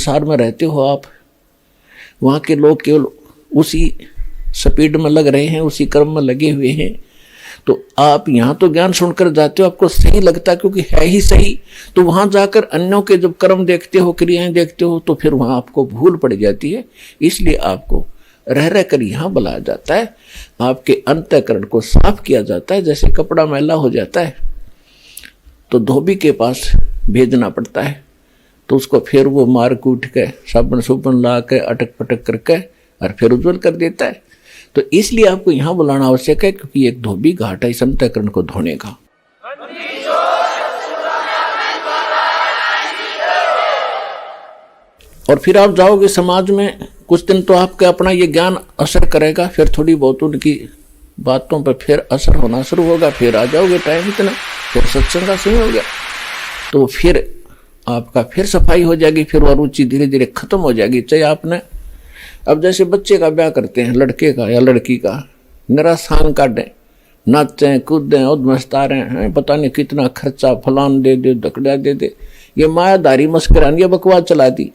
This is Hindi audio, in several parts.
संसार में रहते हो आप, वहाँ के लोग केवल उसी स्पीड में लग रहे हैं, उसी कर्म में लगे हुए हैं। तो आप यहाँ तो ज्ञान सुनकर जाते हो, आपको सही लगता है क्योंकि है ही सही, तो वहाँ जाकर अन्यों के जब कर्म देखते हो, क्रियाएं देखते हो, तो फिर वहाँ आपको भूल पड़ जाती है। इसलिए आपको रह रह कर यहाँ बुलाया जाता है, आपके अंतःकरण को साफ किया जाता है। जैसे कपड़ा मैला हो जाता है तो धोबी के पास भेजना पड़ता है, तो उसको फिर वो मार कूट के साबुन सुबन ला के अटक पटक करके और फिर उज्जवल कर देता है। तो इसलिए आपको यहाँ बुलाना आवश्यक है, क्योंकि एक धोबी घाट है इस अंतःकरण को धोने का। और फिर आप जाओगे समाज में, कुछ दिन तो आपका अपना ये ज्ञान असर करेगा, फिर थोड़ी बहुत उनकी बातों पर फिर असर होना शुरू होगा, फिर आ जाओगे टाइम इतना, फिर सत्संग का समय हो गया, तो फिर आपका फिर सफाई हो जाएगी, फिर वो रुचि धीरे धीरे खत्म हो जाएगी। चाहे आपने अब जैसे बच्चे का ब्याह करते हैं, लड़के का या लड़की का, निरा सांग काटें, नाचें कूदें उद्मस्तारें हैं, पता नहीं कितना खर्चा, फलान दे दे दकड़ा दे दे, ये मायादारी मस्करान, ये बकवास चला दी।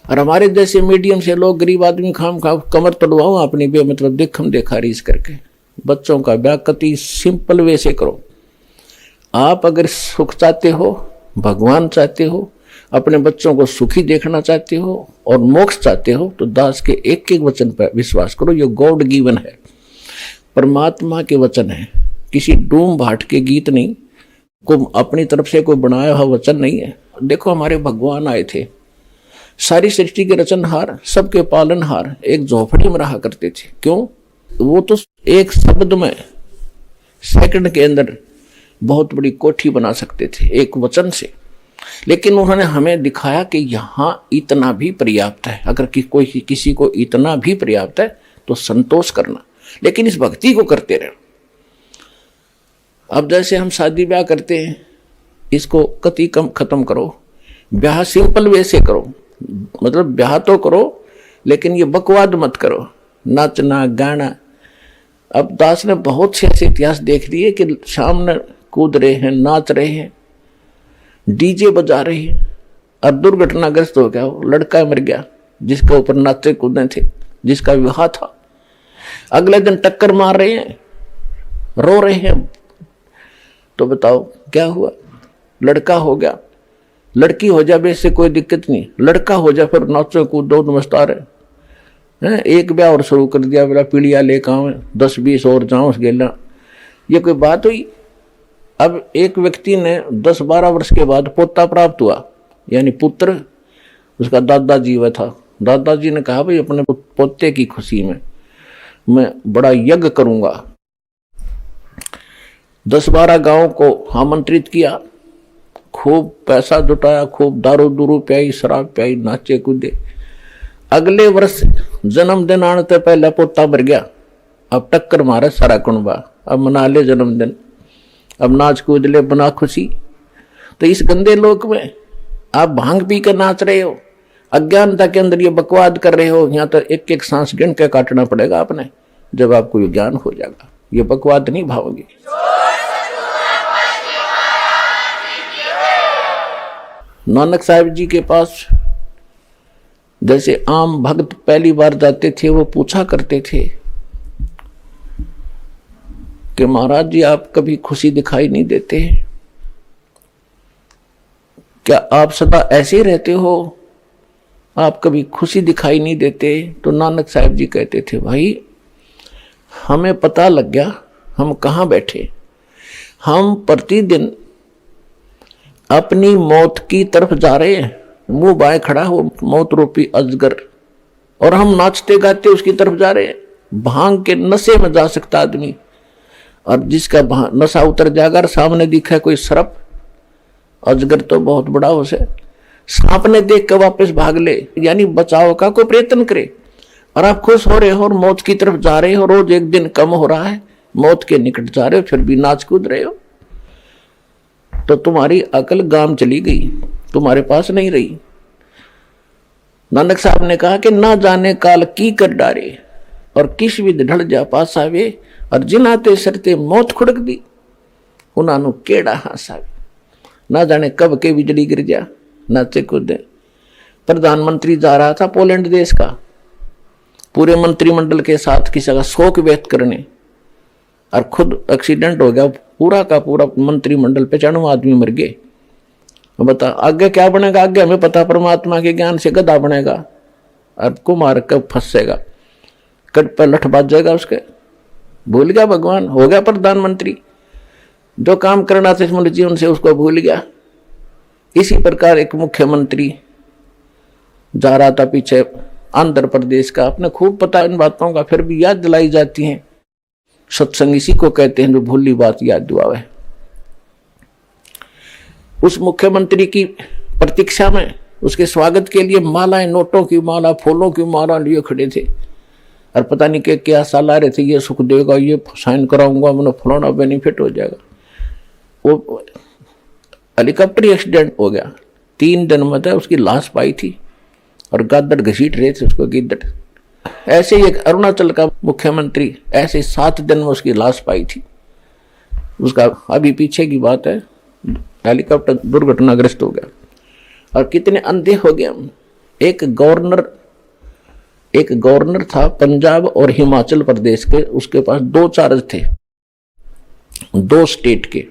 और हमारे जैसे मीडियम से लोग, गरीब आदमी खाम खा कमर तोड़वाओ अपनी बेमतलब देखम देखा रीस करके। बच्चों का ब्याह कति सिंपल वे से करो। आप अगर सुख चाहते हो, भगवान चाहते हो, अपने बच्चों को सुखी देखना चाहते हो और मोक्ष चाहते हो, तो दास के एक एक वचन पर विश्वास करो। ये गॉड गिवन है, परमात्मा के वचन है, किसी डूम भाट के गीत नहीं, को अपनी तरफ से कोई बनाया हुआ वचन नहीं है। देखो हमारे भगवान आए थे, सारी सृष्टि के रचनहार, सबके पालनहार, एक झोपड़ी में रहा करते थे। क्यों? वो तो एक शब्द में सेकंड के अंदर बहुत बड़ी कोठी बना सकते थे एक वचन से, लेकिन उन्होंने हमें दिखाया कि यहाँ इतना भी पर्याप्त है। अगर कोई किसी को इतना भी पर्याप्त है तो संतोष करना, लेकिन इस भक्ति को करते रहे। अब जैसे हम शादी ब्याह करते हैं, इसको कति कम खत्म करो, ब्याह सिंपल वे से करो, मतलब ब्याह तो करो लेकिन ये बकवाद मत करो, नाचना गाना। अब दास ने बहुत से ऐसे इतिहास देख लिए कि सामने कूद रहे हैं, नाच रहे हैं, डीजे बजा रहे हैं, और दुर्घटनाग्रस्त हो गया, वो लड़का मर गया जिसके ऊपर नाचे कूदे थे, जिसका विवाह था। अगले दिन टक्कर मार रहे हैं, रो रहे हैं, तो बताओ क्या हुआ? लड़का हो गया, लड़की हो जाए इससे कोई दिक्कत नहीं, लड़का हो जाए फिर नाचो कूदो नमस्कार है। एक ब्याह और शुरू कर दिया, बोला पीढ़िया लेकर आवे 10-20 और जाऊं उस गेला, ये कोई बात हुई? अब एक व्यक्ति ने 10-12 वर्ष के बाद पोता प्राप्त हुआ, यानी पुत्र, उसका दादाजी हुआ था। दादाजी ने कहा भाई अपने पोते की खुशी में मैं बड़ा यज्ञ करूंगा। 10-12 गांव को आमंत्रित किया, खूब पैसा जुटाया, खूब दारू दूरू पियाई, शराब पियाई, नाचे कूदे। अगले वर्ष जन्मदिन आने से पहले पोता मर गया। अब टक्कर मारे सारा कुनबा, अब मना ले जन्मदिन, अब नाच कूद ले, बना खुशी। तो इस गंदे लोक में आप भांग पी कर नाच रहे हो, अज्ञानता के अंदर ये बकवाद कर रहे हो। यहाँ तो एक एक सांस गिन के काटना पड़ेगा आपने, जब आपको ये ज्ञान हो जाएगा। ये बकवाद नहीं भावोगे। नानक साहिब जी के पास जैसे आम भक्त पहली बार जाते थे, वो पूछा करते थे कि महाराज जी आप कभी खुशी दिखाई नहीं देते, क्या आप सदा ऐसे ही रहते हो, आप कभी खुशी दिखाई नहीं देते? तो नानक साहिब जी कहते थे भाई हमें पता लग गया हम कहाँ बैठे, हम प्रतिदिन अपनी मौत की तरफ जा रहे हैं, मुंह बाएं खड़ा हो मौत रूपी अजगर, और हम नाचते गाते उसकी तरफ जा रहे हैं। भांग के नशे में जा सकता आदमी, और जिसका नशा उतर जाएगा, सामने दिखा कोई सर्प, अजगर तो बहुत बड़ा हो से, सांप ने देख कर वापस भाग ले, यानी बचाव का कोई प्रयत्न करे। और आप खुश हो रहे हो और मौत की तरफ जा रहे हो, रोज एक दिन कम हो रहा है, मौत के निकट जा रहे हो, फिर भी नाच कूद रहे हो, तो तुम्हारी अकल गाम चली गई, तुम्हारे पास नहीं रही। नानक साहब ने कहा कि ना जाने काल की कर डारे, और किस विध ढल जा पास आवे, और जिनाते सरते मौत खुड़क दी, उन्होंने केड़ा हास आवे। ना जाने कब के बिजली गिर जा, नाचे कूदे, प्रधानमंत्री जा रहा था पोलैंड देश का, पूरे मंत्रिमंडल के साथ किसी का शोक व्यक्त करने, और खुद एक्सीडेंट हो गया, पूरा का पूरा मंत्रिमंडल 95 आदमी मर गए। बता आगे क्या बनेगा? आगे हमें पता, परमात्मा के ज्ञान से गधा बनेगा और कुमार कब फंसेगा, कट पर लठ बाज जाएगा उसके। भूल गया भगवान, हो गया प्रधानमंत्री, जो काम करना था इस जीवन से उसको भूल गया। इसी प्रकार एक मुख्यमंत्री जा रहा था पीछे आंध्र प्रदेश का, अपने खूब पता इन बातों का, फिर भी याद दिलाई जाती हैं। सत्संग इसी को कहते हैं जो भूली बात याद दिलावे। उस मुख्यमंत्री की प्रतीक्षा में, उसके स्वागत के लिए मालाएं, नोटों की माला, फूलों की माला लिए खड़े थे, और पता नहीं क्या साल आ रहे थे, ये सुख देगा, ये साइन कराऊंगा, मैंने फलाना बेनिफिट हो जाएगा। वो हेलीकॉप्टर एक्सीडेंट हो गया, 3 दिन में था उसकी लाश पाई थी, और गादड़ घसीट रहे थे उसको गिद्दड़। ऐसे ही एक अरुणाचल का मुख्यमंत्री, ऐसे 7 दिन में उसकी लाश पाई थी। उसका अभी पीछे की बात है, हेलीकॉप्टर दुर्घटनाग्रस्त हो गया। और कितने अंधे हो गए हम। एक गवर्नर था पंजाब और हिमाचल प्रदेश के, उसके पास 2 चार्ज थे, 2 स्टेट के।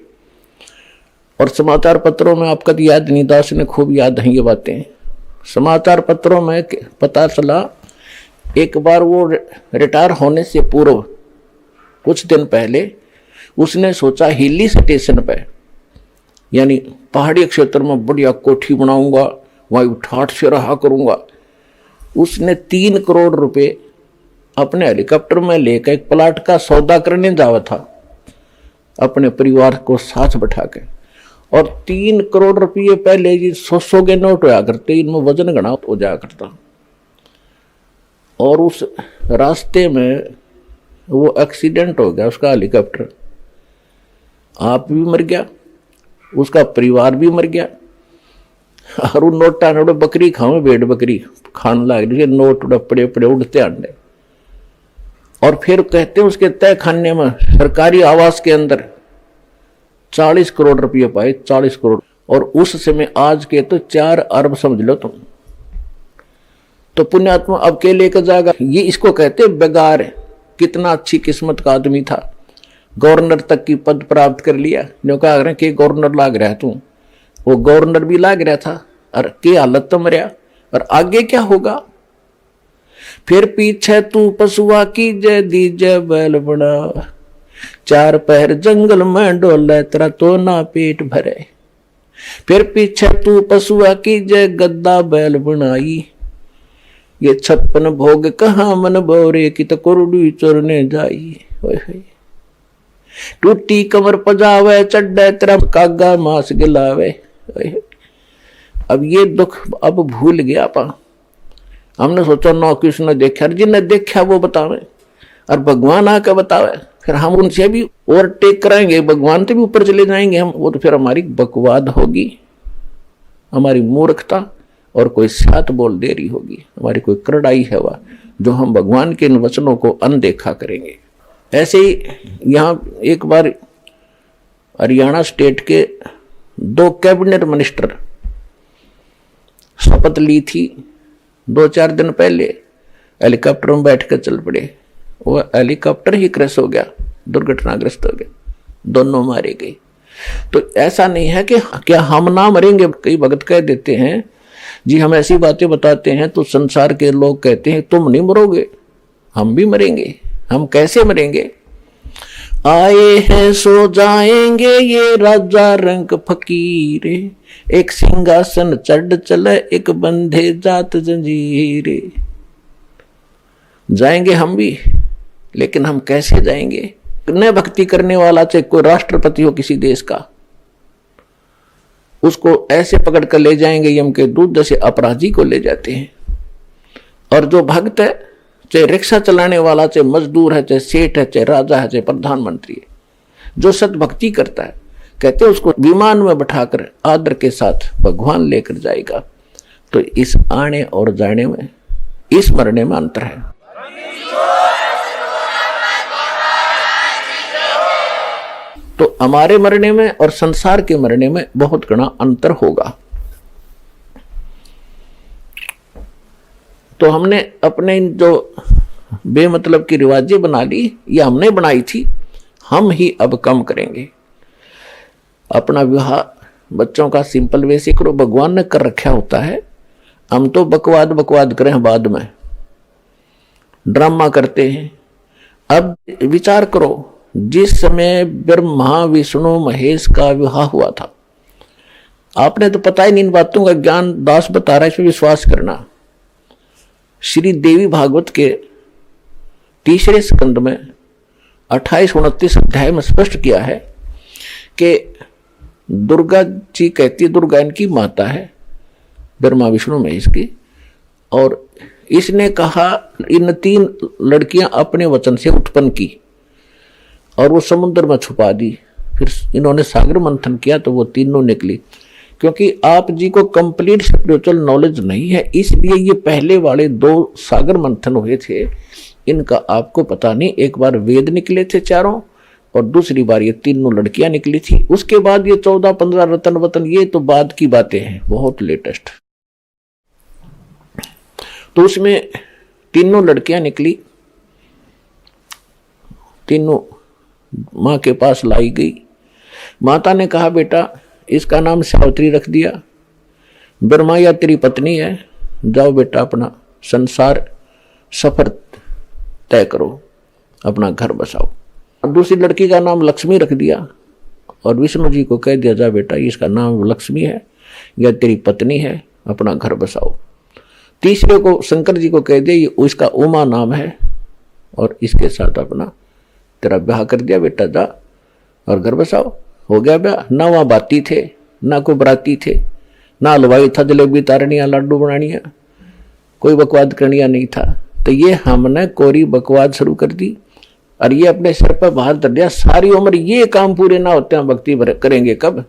और समाचार पत्रों में आपका तो याद नहीं, दास ने खूब याद है ये बातें। समाचार पत्रों में पता चला, एक बार वो रिटायर होने से पूर्व कुछ दिन पहले उसने सोचा हिली स्टेशन पे, यानी पहाड़ी क्षेत्र में बढ़िया कोठी बनाऊंगा, वहीं ठाठ से रहा करूंगा। उसने 3 करोड़ रुपए अपने हेलीकॉप्टर में लेकर एक प्लाट का सौदा करने जावा था, अपने परिवार को साथ बैठा के। और 3 करोड़ रुपये पहले जी 100 के नोट होया करते, इनमें वजन घना हो जाया करता। और उस रास्ते में वो एक्सीडेंट हो गया, उसका हेलीकॉप्टर, आप भी मर गया, उसका परिवार भी मर गया। और वो नोटा नोट बकरी खाओ, भेड़ बकरी खाने लग रही, नोट पड़े पड़े उड़ते अंडे। और फिर कहते हैं उसके तय खाने में सरकारी आवास के अंदर 40 करोड़ रुपये पाए, 40 करोड़। और उस समय आज के तो 4 अरब समझ लो तुम। तो पुण्यात्मा अब के लेकर जाएगा, ये इसको कहते बेगार है। कितना अच्छी किस्मत का आदमी था, गवर्नर तक की पद प्राप्त कर लिया। जो कह रहे कि गवर्नर लाग रहा है तू, वो गवर्नर भी लाग रहा था, और के हालत तो मरिया। और आगे क्या होगा? फिर पीछे तू पशुआ की जय दीजय बैल बना, 4 पैर जंगल में डोले, तेरा तो ना पेट भरे। फिर पीछे तू पशुआ की जय गद्दा बैल बनाई, ये 56 भोग कहाँ मन बोरे की, तो कुरुडी चोरने जाई। टूटी कमर पजावे, चड्डे तेरा कागा मांस गिलावे। अब ये दुख अब भूल गया पा। हमने सोचा नौ किसने देखा, जिन्हें देखा वो बतावे, और भगवान आकर बतावे, फिर हम उनसे भी ओवरटेक कराएंगे, भगवान से भी ऊपर चले जाएंगे हम। वो तो फिर हमारी बकवाद होगी, हमारी मूर्खता, और कोई सात बोल देरी होगी, हमारी कोई करड़ाई है वह, जो हम भगवान के इन वचनों को अनदेखा करेंगे। ऐसे ही यहाँ एक बार हरियाणा स्टेट के 2 कैबिनेट मिनिस्टर शपथ ली थी 2-4 दिन पहले, हेलीकॉप्टर में बैठ कर चल पड़े। वो हेलीकॉप्टर ही क्रैश हो गया, दुर्घटनाग्रस्त हो गया, दोनों मारे गए। तो ऐसा नहीं है कि क्या हम ना मरेंगे। कई भगत कह देते हैं जी, हम ऐसी बातें बताते हैं तो संसार के लोग कहते हैं तुम नहीं मरोगे, हम भी मरेंगे। हम कैसे मरेंगे? आए हैं सो जाएंगे, ये राजा रंग फकीरे, एक सिंहासन चढ़ चले, एक बंधे जात जंजीरे। जाएंगे हम भी, लेकिन हम कैसे जाएंगे? न भक्ति करने वाला, चाहे कोई राष्ट्रपति हो किसी देश का, उसको ऐसे पकड़ कर ले जाएंगे यम के दूत जैसे अपराधी को ले जाते हैं। और जो भक्त है, चाहे रिक्शा चलाने वाला, चाहे मजदूर है, चाहे सेठ है, चाहे राजा है, चाहे प्रधानमंत्री है, जो सद्भक्ति करता है, कहते हैं उसको विमान में बैठाकर आदर के साथ भगवान लेकर जाएगा। तो इस आने और जाने में, इस मरने में अंतर है। तो हमारे मरने में और संसार के मरने में बहुत घना अंतर होगा। तो हमने अपने इन जो बेमतलब की रिवाजें बना ली, ये हमने बनाई थी, हम ही अब कम करेंगे। अपना विवाह बच्चों का सिंपल वे से करो, भगवान ने कर रखा होता है। हम तो बकवाद करें, बाद में ड्रामा करते हैं। अब विचार करो, जिस समय ब्रह्मा विष्णु महेश का विवाह हुआ था, आपने तो पता ही नहीं, इन बातों का ज्ञान दास बता रहा है, इसमें विश्वास करना। श्री देवी भागवत के तीसरे स्कंद में 28-29 अध्याय में स्पष्ट किया है कि दुर्गा जी कहती है, दुर्गा इनकी माता है, ब्रह्मा विष्णु महेश की, और इसने कहा इन 3 लड़कियां अपने वचन से उत्पन्न की और वो समुद्र में छुपा दी। फिर इन्होंने सागर मंथन किया तो वो तीनों निकली। क्योंकि आप जी को कंप्लीट स्पिरिचुअल नॉलेज नहीं है, इसलिए ये पहले वाले 2 सागर मंथन हुए थे, इनका आपको पता नहीं। एक बार वेद निकले थे चारों, और दूसरी बार ये तीनों लड़कियां निकली थी। उसके बाद ये 14-15 रतन वतन, ये तो बाद की बातें हैं, बहुत लेटेस्ट। तो उसमें तीनों लड़कियां निकली, तीनों मां के पास लाई गई। माता ने कहा, बेटा इसका नाम सावित्री रख दिया, ब्रह्मा या तेरी पत्नी है, जाओ बेटा अपना संसार सफर तय करो, अपना घर बसाओ। दूसरी लड़की का नाम लक्ष्मी रख दिया, और विष्णु जी को कह दिया, जा बेटा इसका नाम लक्ष्मी है या तेरी पत्नी है, अपना घर बसाओ। तीसरे को शंकर जी को कह दिया, इसका उमा नाम है, और इसके साथ अपना तेरा ब्याह कर दिया, बेटा जा और घर बसाओ। हो गया ब्याह। ना वहाँ बाती थे, ना कोई बराती थे, ना हलवाई था, जलेबी तारनिया लड्डू बनानिया, कोई बकवाद करनिया नहीं था। तो ये हमने कोरी बकवाद शुरू कर दी, और ये अपने सिर पर बाहर धर दिया। सारी उम्र ये काम पूरे ना होते हैं, भक्ति करेंगे कब?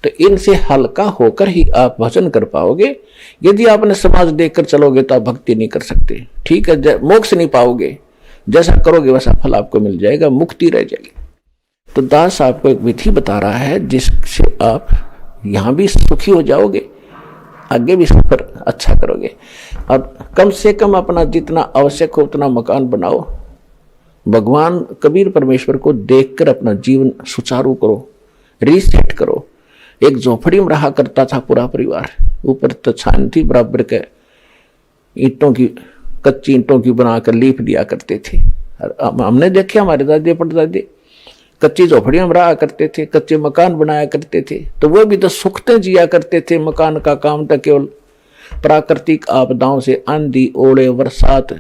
तो इनसे हल्का होकर ही आप भजन कर पाओगे। यदि आपने समाज देखकर चलोगे तो आप भक्ति नहीं कर सकते, ठीक है, मोक्ष नहीं पाओगे। जैसा करोगे वैसा फल आपको मिल जाएगा, मुक्ति रह जाएगी। तो दास आपको एक विधि बता रहा है जिससे आप यहां भी सुखी हो जाओगे, आगे भी सफर अच्छा करोगे। और कम से कम अपना जितना आवश्यक हो उतना मकान बनाओ। भगवान कबीर परमेश्वर को देखकर अपना जीवन सुचारू करो, रीसेट करो। एक झोपड़ी में रहा करता था पूरा परिवार, ऊपर तो छान थी, बराबर के ईंटों की, कच्ची ईंटों की बनाकर लीप दिया करते थे। हमने देखे, हमारे दादी परदादी कच्ची झोपड़ियां में रहा करते थे, कच्चे मकान बनाया करते थे। तो वो भी तो सुखते जिया करते थे। मकान का काम तो केवल प्राकृतिक आपदाओं से, आंधी ओले बरसात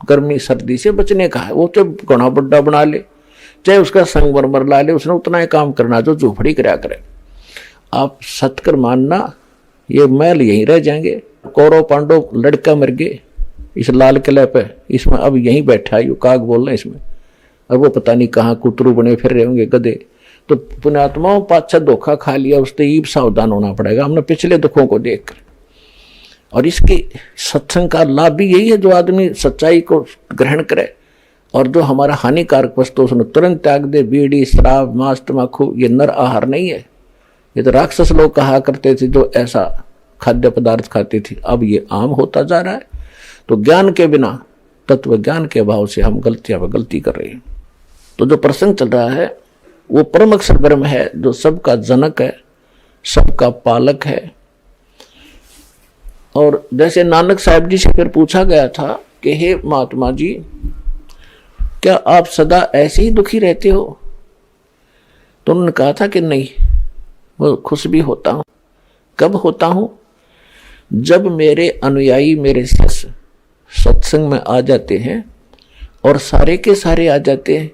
गर्मी सर्दी से बचने का है। वो चाहे घना बड्डा बना ले, चाहे उसका संगमरमर ला ले, उसने उतना ही काम करना जो झोपड़ी कराया करे। आप सतकर मानना, ये महल यहीं रह जाएंगे। कौरव पांडव लड़का मर गए इस लाल किले पे, इसमें अब यहीं बैठा है, यू काग बोल रहे इसमें, और वो पता नहीं कहाँ कुतरू बने फिर रहे होंगे गधे। तो पुण्यात्माओं पाछा धोखा खा लिया, उससे ही सावधान होना पड़ेगा हमने पिछले दुखों को देखकर। और इसके सत्संग का लाभ भी यही है, जो आदमी सच्चाई को ग्रहण करे और जो हमारा हानिकारक वस्तु उसने तुरंत त्याग दे। बीड़ी, शराब, मांस, तम्बाकू ये नर आहार नहीं है। ये तो राक्षस लोग कहा करते थे जो ऐसा खाद्य पदार्थ खाते थे, अब ये आम होता जा रहा है। तो ज्ञान के बिना, तत्व ज्ञान के अभाव से हम गलतियां पर गलती कर रहे हैं। तो जो प्रसंग चल रहा है वो परम अक्षर ब्रह्म है, जो सबका जनक है, सबका पालक है। और जैसे नानक साहब जी से फिर पूछा गया था कि हे महात्मा जी, क्या आप सदा ऐसे ही दुखी रहते हो? तो उन्होंने कहा था कि नहीं, वो खुश भी होता हूं। कब होता हूं? जब मेरे अनुयायी, मेरे शिष्य सत्संग में आ जाते हैं, और सारे के सारे आ जाते हैं।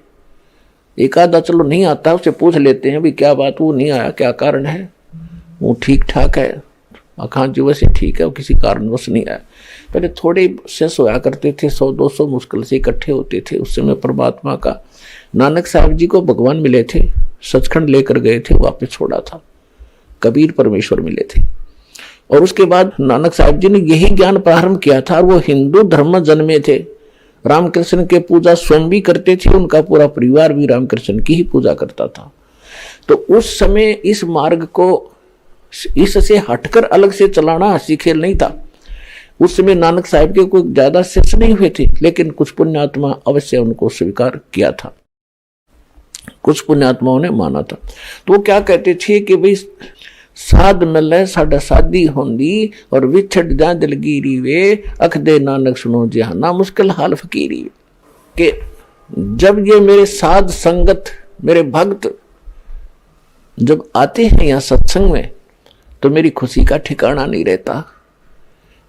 एक आधा चलो नहीं आता, उसे पूछ लेते हैं भी क्या बात, वो नहीं आया, क्या कारण है? वो ठीक ठाक है, आकांक्ष जी वैसे ठीक है, वो किसी कारणवश नहीं आया। पहले थोड़े शिष्य होया करते थे, 100-200 मुश्किल से इकट्ठे होते थे। उस समय परमात्मा का, नानक साहब जी को भगवान मिले थे, सचखंड लेकर गए थे, वापस छोड़ा था। कबीर परमेश्वर मिले थे, और उसके बाद नानक साहब जी ने यही ज्ञान प्रारंभ किया था। और वो हिंदू धर्म में जन्मे थे, रामकृष्ण के पूजा स्वयं भी करते थे, उनका पूरा परिवार भी रामकृष्ण की ही पूजा करता था। तो उस समय इस मार्ग को इससे हटकर अलग से चलाना हंसी खेल नहीं था। उस समय नानक साहिब के कोई ज्यादा शिष्य नहीं हुए थे, लेकिन कुछ पुण्यात्मा अवश्य उनको स्वीकार किया था, कुछ पुण्यात्माओं ने माना था। तो वो क्या कहते थे कि भाई साध मिले साडा शादी होंदी और विछड़ जा दिलगिरी वे, अख दे नानक सुनो जहाना मुश्किल हाल फकीरी। कि जब ये मेरे साध संगत मेरे भक्त जब आते हैं यहाँ सत्संग में तो मेरी खुशी का ठिकाना नहीं रहता,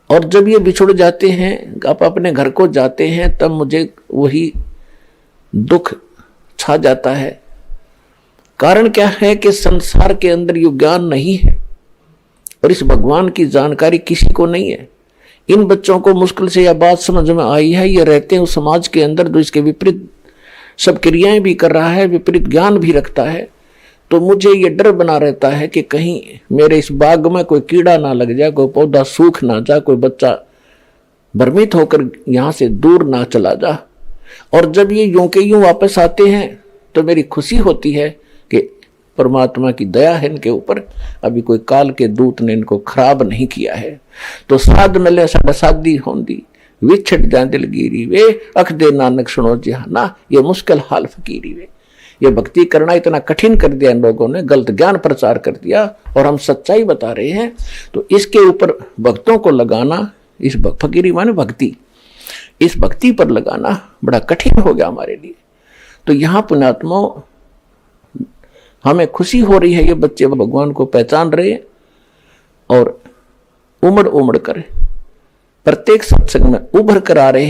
और जब ये बिछुड़ जाते हैं, आप अपने घर को जाते हैं, तब मुझे वही दुख छा जाता है। कारण क्या है कि संसार के अंदर ये ज्ञान नहीं है और इस भगवान की जानकारी किसी को नहीं है। इन बच्चों को मुश्किल से यह बात समझ में आई है, ये रहते हैं उस समाज के अंदर जो इसके विपरीत सब क्रियाएं भी कर रहा है, विपरीत ज्ञान भी रखता है। तो मुझे ये डर बना रहता है कि कहीं मेरे इस बाग में कोई कीड़ा ना लग जाए, कोई पौधा सूख ना जाए, कोई बच्चा भ्रमित होकर यहाँ से दूर ना चला जा। और जब ये यूं के यूं वापस आते हैं तो मेरी खुशी होती है कि परमात्मा की दया है इनके ऊपर, अभी कोई काल के दूत ने इनको खराब नहीं किया है। तो साध मिले साडा शादी होंदी, विछड़ जा दिलगिरी वे, अख दे नानक सुनो जहाना ये मुश्किल हाल फकीरी वे। ये भक्ति करना इतना कठिन कर दिया इन लोगों ने, गलत ज्ञान प्रचार कर दिया और हम सच्चाई बता रहे हैं। तो इसके ऊपर भक्तों को लगाना, इस फकीरी माने भक्ति, इस भक्ति पर लगाना बड़ा कठिन हो गया हमारे लिए। तो यहाँ पुण्यात्माओं हमें खुशी हो रही है, ये बच्चे भगवान को पहचान रहे हैं और उमड़ उमड़ कर प्रत्येक सत्संग में उभर कर आ रहे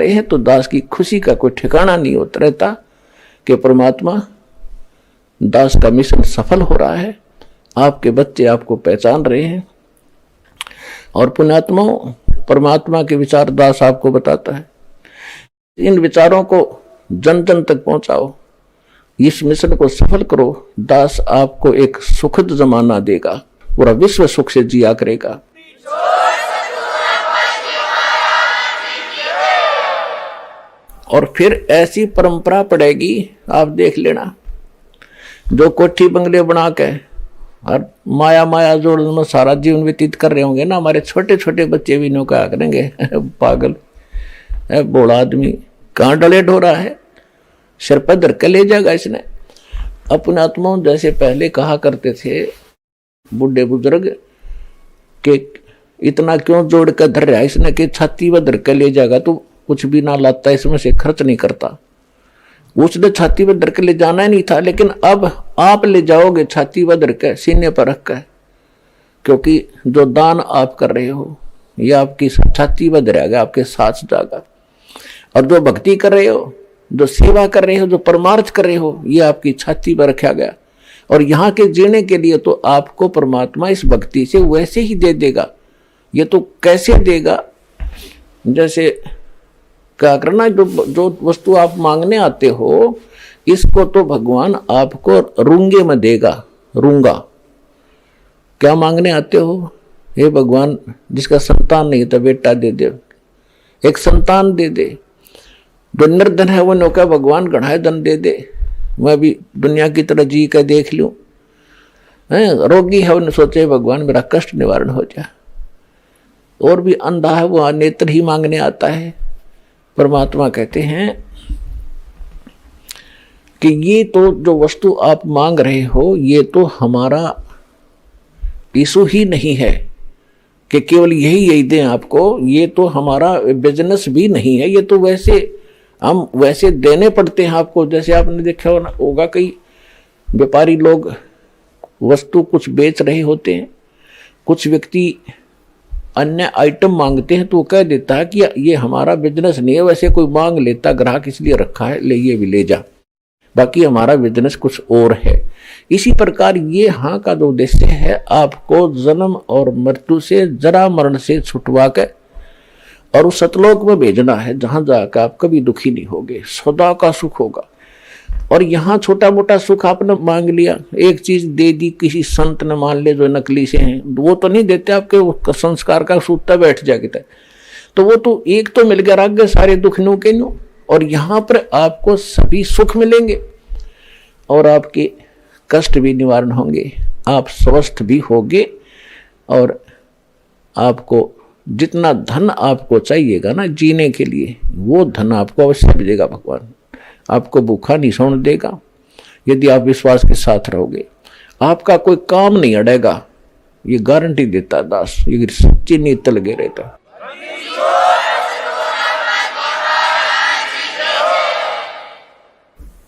हैं। तो दास की खुशी का कोई ठिकाना नहीं होता रहता कि परमात्मा दास का मिशन सफल हो रहा है, आपके बच्चे आपको पहचान रहे हैं। और पुण्यात्माओं परमात्मा के विचार दास आपको बताता है, इन विचारों को जन जन तक पहुंचाओ, इस मिशन को सफल करो। दास आपको एक सुखद जमाना देगा, पूरा विश्व सुख से जिया करेगा। और फिर ऐसी परंपरा पड़ेगी, आप देख लेना, जो कोठी बंगले बना के और माया माया जोड़ में सारा जीवन व्यतीत कर रहे होंगे ना, हमारे छोटे छोटे बच्चे भी नो क्या करेंगे, पागल है बोला आदमी, कहाँ डले ढो रहा है, सिर पर धर के ले जाएगा इसने। अपने आत्माओं जैसे पहले कहा करते थे बुढ़े बुजुर्ग के इतना क्यों जोड़ कर धर रहा है इसने, कि छाती में धर के ले जाएगा तो कुछ भी ना लाता, इसमें से खर्च नहीं करता। उसने छाती पर धर के ले जाना ही नहीं था, लेकिन अब आप ले जाओगे छाती पर धर के, सीने पर रख कर, क्योंकि जो दान आप कर रहे हो ये आपकी छाती पर धरेगा, आपके साथ जाएगा। और जो भक्ति कर रहे हो, जो सेवा कर रहे हो, जो परमार्थ कर रहे हो, ये आपकी छाती पर रखा गया। और यहाँ के जीने के लिए तो आपको परमात्मा इस भक्ति से वैसे ही दे देगा। ये तो कैसे देगा, जैसे क्या करना, जो वस्तु आप मांगने आते हो इसको तो भगवान आपको रूंगे में देगा। रूंगा क्या मांगने आते हो, हे भगवान जिसका संतान नहीं तो बेटा दे दे, एक संतान दे दे। जो निर्धन है वो नौका भगवान गढ़ाए धन दे दे, मैं भी दुनिया की तरह जी कर देख लूं। रोगी है उन्हें सोचे भगवान मेरा कष्ट निवारण हो जाए। और भी अंधा है वो नेत्र ही मांगने आता है। परमात्मा कहते हैं कि ये तो जो वस्तु आप मांग रहे हो ये तो हमारा इशू ही नहीं है कि केवल यही दें आपको, ये तो हमारा बिजनेस भी नहीं है। ये तो वैसे हम वैसे देने पड़ते हैं आपको। जैसे आपने देखा होगा कई व्यापारी लोग वस्तु कुछ बेच रहे होते हैं, कुछ व्यक्ति अन्य आइटम मांगते हैं तो वो कह देता है कि ये हमारा बिजनेस नहीं है, वैसे कोई मांग लेता, ग्राहक इसलिए रखा है, ले ये भी ले जा, बाकी हमारा बिजनेस कुछ और है। इसी प्रकार ये यहाँ का जो उद्देश्य है आपको जन्म और मृत्यु से, जरा मरण से छुटवा के और उस सतलोक में भेजना है, जहां जाकर आप कभी दुखी नहीं होगे, सदा का सुख होगा। और यहाँ छोटा मोटा सुख आपने मांग लिया, एक चीज दे दी किसी संत ने, मान ले जो नकली से हैं, वो तो नहीं देते आपके संस्कार का सूता बैठ जाएगा, तो वो तो एक तो मिल गया, रख गए सारे दुख नो के नो। और यहाँ पर आपको सभी सुख मिलेंगे और आपके कष्ट भी निवारण होंगे, आप स्वस्थ भी होंगे और आपको जितना धन आपको चाहिएगा ना जीने के लिए, वो धन आपको अवश्य भेजेगा भगवान। आपको भूखा नहीं सोने देगा यदि आप विश्वास के साथ रहोगे। आपका कोई काम नहीं अड़ेगा, ये गारंटी देता दास, ये सच्ची नीयत लगे रहता।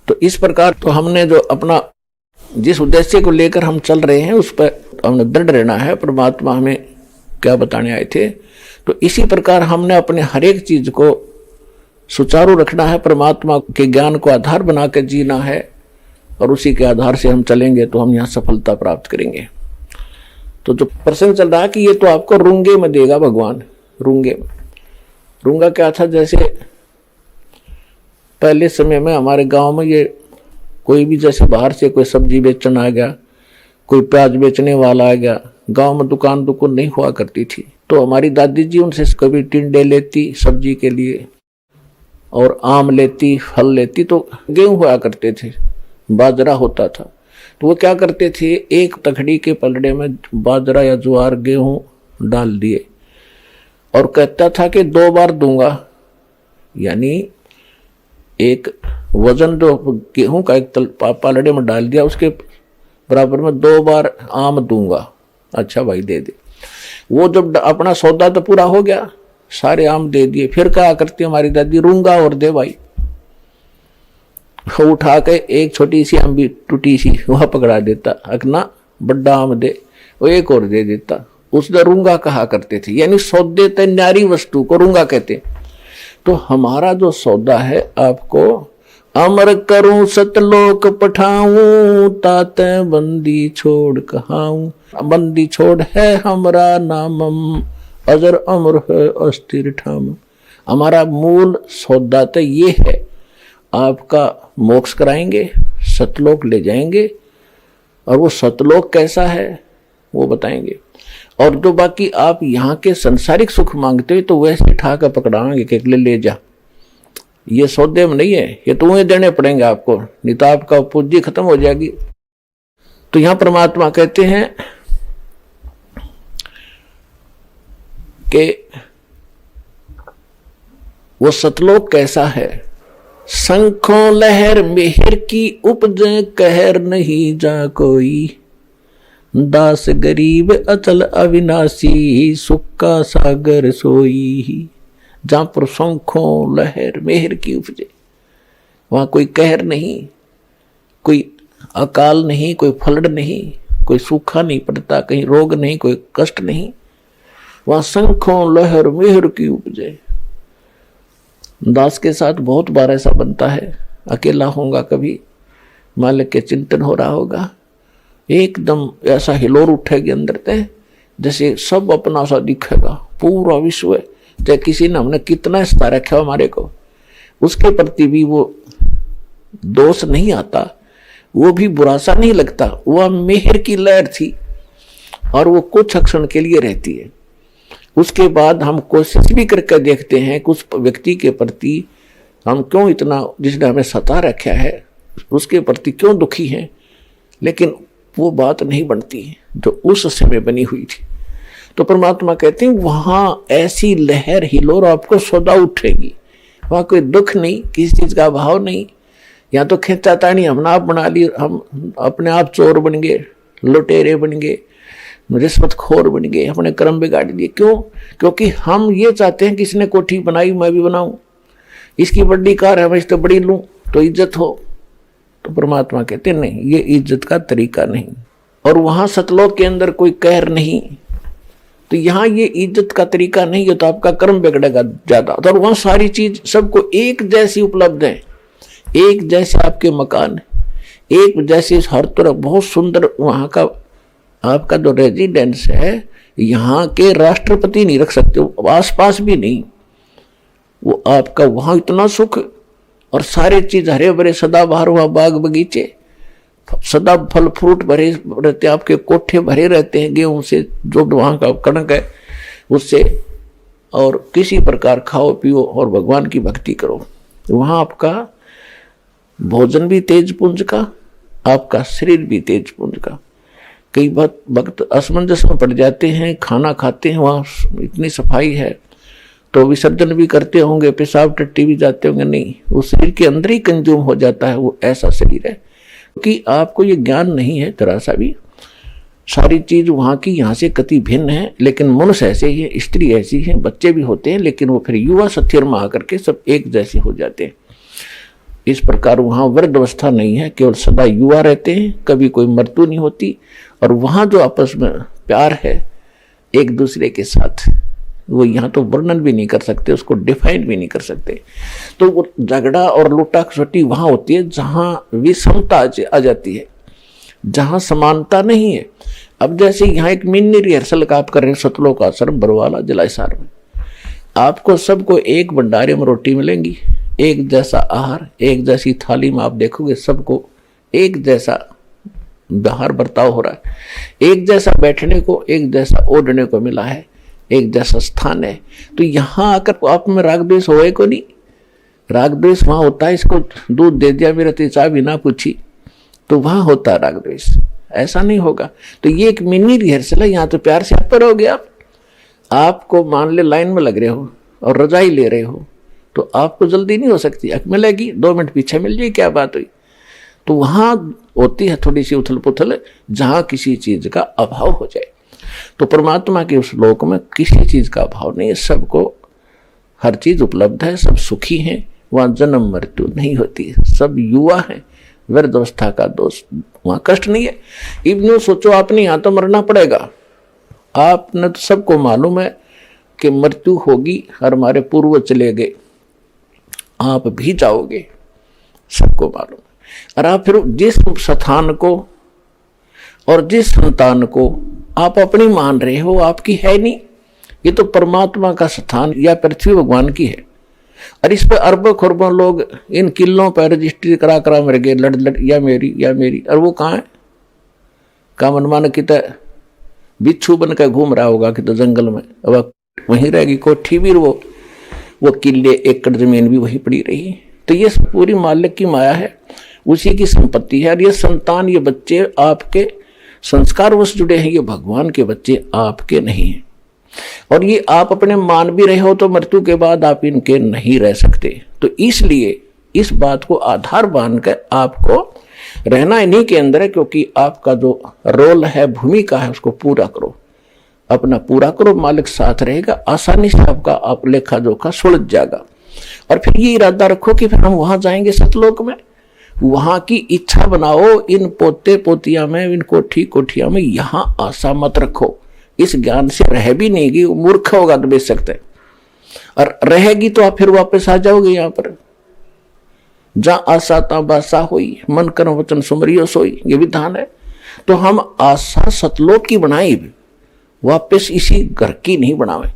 तो इस प्रकार तो हमने जो अपना जिस उद्देश्य को लेकर हम चल रहे हैं उस पर हमने दृढ़ रहना है। परमात्मा हमें क्या बताने आए थे, तो इसी प्रकार हमने अपने हर एक चीज को सुचारू रखना है, परमात्मा के ज्ञान को आधार बना कर जीना है, और उसी के आधार से हम चलेंगे तो हम यहाँ सफलता प्राप्त करेंगे। तो जो प्रश्न चल रहा है कि ये तो आपको रूंगे में देगा भगवान, रूंगे में। रूंगा क्या था, जैसे पहले समय में हमारे गांव में ये कोई भी जैसे बाहर से कोई सब्जी बेचने आ गया, कोई प्याज बेचने वाला आ गया, गांव में दुकान नहीं हुआ करती थी, तो हमारी दादी जी उनसे कभी टिंडे लेती सब्जी के लिए, और आम लेती, फल लेती, तो गेहूं हुआ करते थे, बाजरा होता था, तो वो क्या करते थे, एक तखड़ी के पलड़े में बाजरा या ज्वार गेहूं डाल दिए और कहता था कि 2 बार दूंगा, यानी एक वजन जो गेहूं का एक पलड़े में डाल दिया उसके बराबर में 2 बार आम दूंगा। अच्छा भाई दे दे। वो जब अपना सौदा तो पूरा हो गया, सारे आम दे दिए, फिर क्या करती हमारी दादी, रूंगा और दे भाई। वो उठा के एक छोटी सी आम भी टूटी सी वह पकड़ा देता, अगना बड़ा आम दे, वो एक और दे देता, उसने रूंगा कहा करते थे, यानी सौदे ते न्यारी वस्तु को रूंगा कहते। तो हमारा जो सौदा है आपको अमर करूं सतलोक पठाऊं, ताते बंदी छोड़ कहाऊं, बंदी छोड़ है हमरा नामम, अजर अमर है अस्थिर ठाम। हमारा मूल सौदा तो ये है, आपका मोक्ष कराएंगे, सतलोक ले जाएंगे, और वो सतलोक कैसा है वो बताएंगे। और तो बाकी आप यहाँ के संसारिक सुख मांगते हो तो वैसे ठा कर पकड़ाएंगे कि ले जा, ये सौदे में नहीं है, ये तुम्हें देने पड़ेंगे आपको, नहीं तो आपका पूंजी खत्म हो जाएगी। तो यहां परमात्मा कहते हैं कि वो सतलोक कैसा है, शंखों लहर मेहर की उपज कहर नहीं जा कोई, दास गरीब अचल अविनाशी सुख का सागर सोई। जहां पर शंखों लहर मेहर की उपजे वहां कोई कहर नहीं, कोई अकाल नहीं, कोई फलड़ नहीं, कोई सूखा नहीं पड़ता, कहीं रोग नहीं, कोई कष्ट नहीं, वहां शंखों लहर मेहर की उपजे। दास के साथ बहुत बार ऐसा बनता है, अकेला होगा कभी, मालिक के चिंतन हो रहा होगा, एकदम ऐसा हिलोर उठेगी अंदर ते, जैसे सब अपना सा दिखेगा, पूरा विश्व, चाहे किसी ने हमने कितना स्था रखा हमारे को, उसके प्रति भी वो दोष नहीं आता, वो भी बुरा सा नहीं लगता, वह मेहर की लहर थी और वो कुछ क्षण के लिए रहती है। उसके बाद हम कोशिश भी करके देखते हैं कुछ व्यक्ति के प्रति हम क्यों इतना, जिसने हमें सता रखा है उसके प्रति क्यों दुखी हैं, लेकिन वो बात नहीं बनती जो उस समय बनी हुई थी। तो परमात्मा कहते हैं वहां ऐसी लहर हिलोर आपको सदा उठेगी, वहां कोई दुख नहीं, किसी चीज का अभाव नहीं, या तो खींचाता नहीं, हमने आप बना ली, हम अपने आप चोर बन गए, लुटेरे बन गए, रिश्वतखोर बन गए, अपने कर्म बिगाड़ दिए। क्यों? क्योंकि हम ये चाहते हैं कि इसने कोठी बनाई मैं भी बनाऊं, इसकी बड़ी कार है मैं इस तो बड़ी लूं तो इज्जत हो। तो परमात्मा कहते नहीं, ये इज्जत का तरीका नहीं, और वहां सतलोक के अंदर कोई कहर नहीं, तो यहाँ ये इज्जत का तरीका नहीं है, तो आपका कर्म बिगड़ेगा ज्यादा। और वहां सारी चीज सबको एक जैसी उपलब्ध है, एक जैसे आपके मकान, एक जैसे हर तरफ बहुत सुंदर वहां का आपका जो रेजिडेंस है, यहाँ के राष्ट्रपति नहीं रख सकते, आसपास भी नहीं, वो आपका वहां इतना सुख, और सारे चीज हरे भरे सदाबहार हुआ बाग बगीचे, सदा फल फ्रूट भरे रहते, आपके कोठे भरे रहते हैं गेहूं से, जो वहां का कणक है उससे, और किसी प्रकार खाओ पियो और भगवान की भक्ति करो। वहां आपका भोजन भी तेज पुंज का, आपका शरीर भी तेज पुंज का, कई वक्त असमंजस में पड़ जाते हैं, खाना खाते हैं वहाँ इतनी सफाई है तो विसर्जन भी करते होंगे, पेशाब टट्टी भी जाते होंगे, नहीं, वो शरीर के अंदर ही कंज्यूम हो जाता है, वो ऐसा शरीर है। क्योंकि आपको ये ज्ञान नहीं है जरा सा भी, सारी चीज वहाँ की यहाँ से कति भिन्न है, लेकिन मनुष्य ऐसे ही है, स्त्री ऐसी है, बच्चे भी होते हैं, लेकिन वो फिर युवा सत्यर में आकर के सब एक जैसे हो जाते हैं। इस प्रकार वहाँ वृद्ध अवस्था नहीं है, केवल सदा युवा रहते हैं, कभी कोई मृत्यु नहीं होती। और वहाँ जो आपस में प्यार है एक दूसरे के साथ, वो यहाँ तो वर्णन भी नहीं कर सकते, उसको डिफाइन भी नहीं कर सकते। तो वो झगड़ा और लूटा खसोटी वहाँ होती है जहाँ विषमता आ जाती है, जहाँ समानता नहीं है। अब जैसे यहाँ एक मिनी रिहर्सल का आप कर रहे हैं सतलोक आश्रम बरवाला जिला हिसार में, आपको सबको एक भंडारे में रोटी मिलेंगी, एक जैसा आहार, एक जैसी थाली में आप देखोगे सबको एक जैसा व्यवहार बर्ताव हो रहा है, एक जैसा बैठने को, एक जैसा ओढ़ने को मिला है, एक जैसा स्थान है। तो यहाँ आकर आप में राग द्वेष होए को नहीं, राग द्वेष वहाँ होता है, इसको दूध दे दिया मेरा तो चाय भी ना पूछी, तो वहाँ होता है राग द्वेष, ऐसा नहीं होगा। तो ये एक मिनी रिहर्सल है, यहाँ तो प्यार से आप पर हो गया। आपको मान ले लाइन में लग रहे हो और रजाई ले रहे हो तो आपको जल्दी नहीं हो सकती, मिलेगी 2 मिनट पीछे मिल जाए, क्या बात हुई। तो वहाँ होती है थोड़ी सी उथल पुथल, जहाँ किसी चीज का अभाव हो जाए। तो परमात्मा के उस लोक में किसी चीज का अभाव नहीं है, सबको हर चीज उपलब्ध है, सब सुखी हैं, वहाँ जन्म मृत्यु नहीं होती है, सब युवा है, वृद्ध अवस्था का दोष वहाँ कष्ट नहीं है। इब्न सोचो आपने यहाँ तो मरना पड़ेगा, आपने तो सबको मालूम है कि मृत्यु होगी, और हमारे पूर्वज चले गए, आप भी जाओगे, सबको मालूम है। और आप फिर जिस स्थान को और जिस संतान को आप अपनी मान रहे हो, आपकी है नहीं, ये तो परमात्मा का स्थान या पृथ्वी भगवान की है। और इस पर अरबों खरबों लोग इन किलों पर रजिस्ट्री करा करा मर गए, लड़ लड़ या मेरी या मेरी, और वो कहाँ है, का मनमान कित बिच्छू बन कर घूम रहा होगा कि तो जंगल में, अब वहीं रहेगी कोठी भी, वो किले एकड़ जमीन भी वहीं पड़ी रही। तो ये पूरी मालिक की माया है, उसी की संपत्ति है। और ये संतान, ये बच्चे आपके संस्कारवश जुड़े हैं, ये भगवान के बच्चे आपके नहीं हैं। और ये आप अपने मान भी रहे हो तो मृत्यु के बाद आप इनके नहीं रह सकते। तो इसलिए इस बात को आधार बांधकर आपको रहना इन्हीं के अंदर है, क्योंकि आपका जो रोल है, भूमिका है, उसको पूरा करो, अपना पूरा करो, मालिक साथ रहेगा, आसानी से आपका आप लेखा जोखा सुलझ जाएगा। और फिर ये इरादा रखो कि फिर हम वहां जाएंगे सतलोक में, वहां की इच्छा बनाओ, इन पोते पोतिया में, इन कोठी कोठिया में यहां आशा मत रखो। इस ज्ञान से रह भी नहीं गई, मूर्ख होगा तो बेच सकते हैं, और रहेगी तो आप फिर वापस आ जाओगे यहाँ पर। जहां आशा ता बासा हुई, मन कर्म वचन सुमरियो सोई, ये विधान है। तो हम आशा सतलोक की बनाई, वापस इसी घर की नहीं बनावे।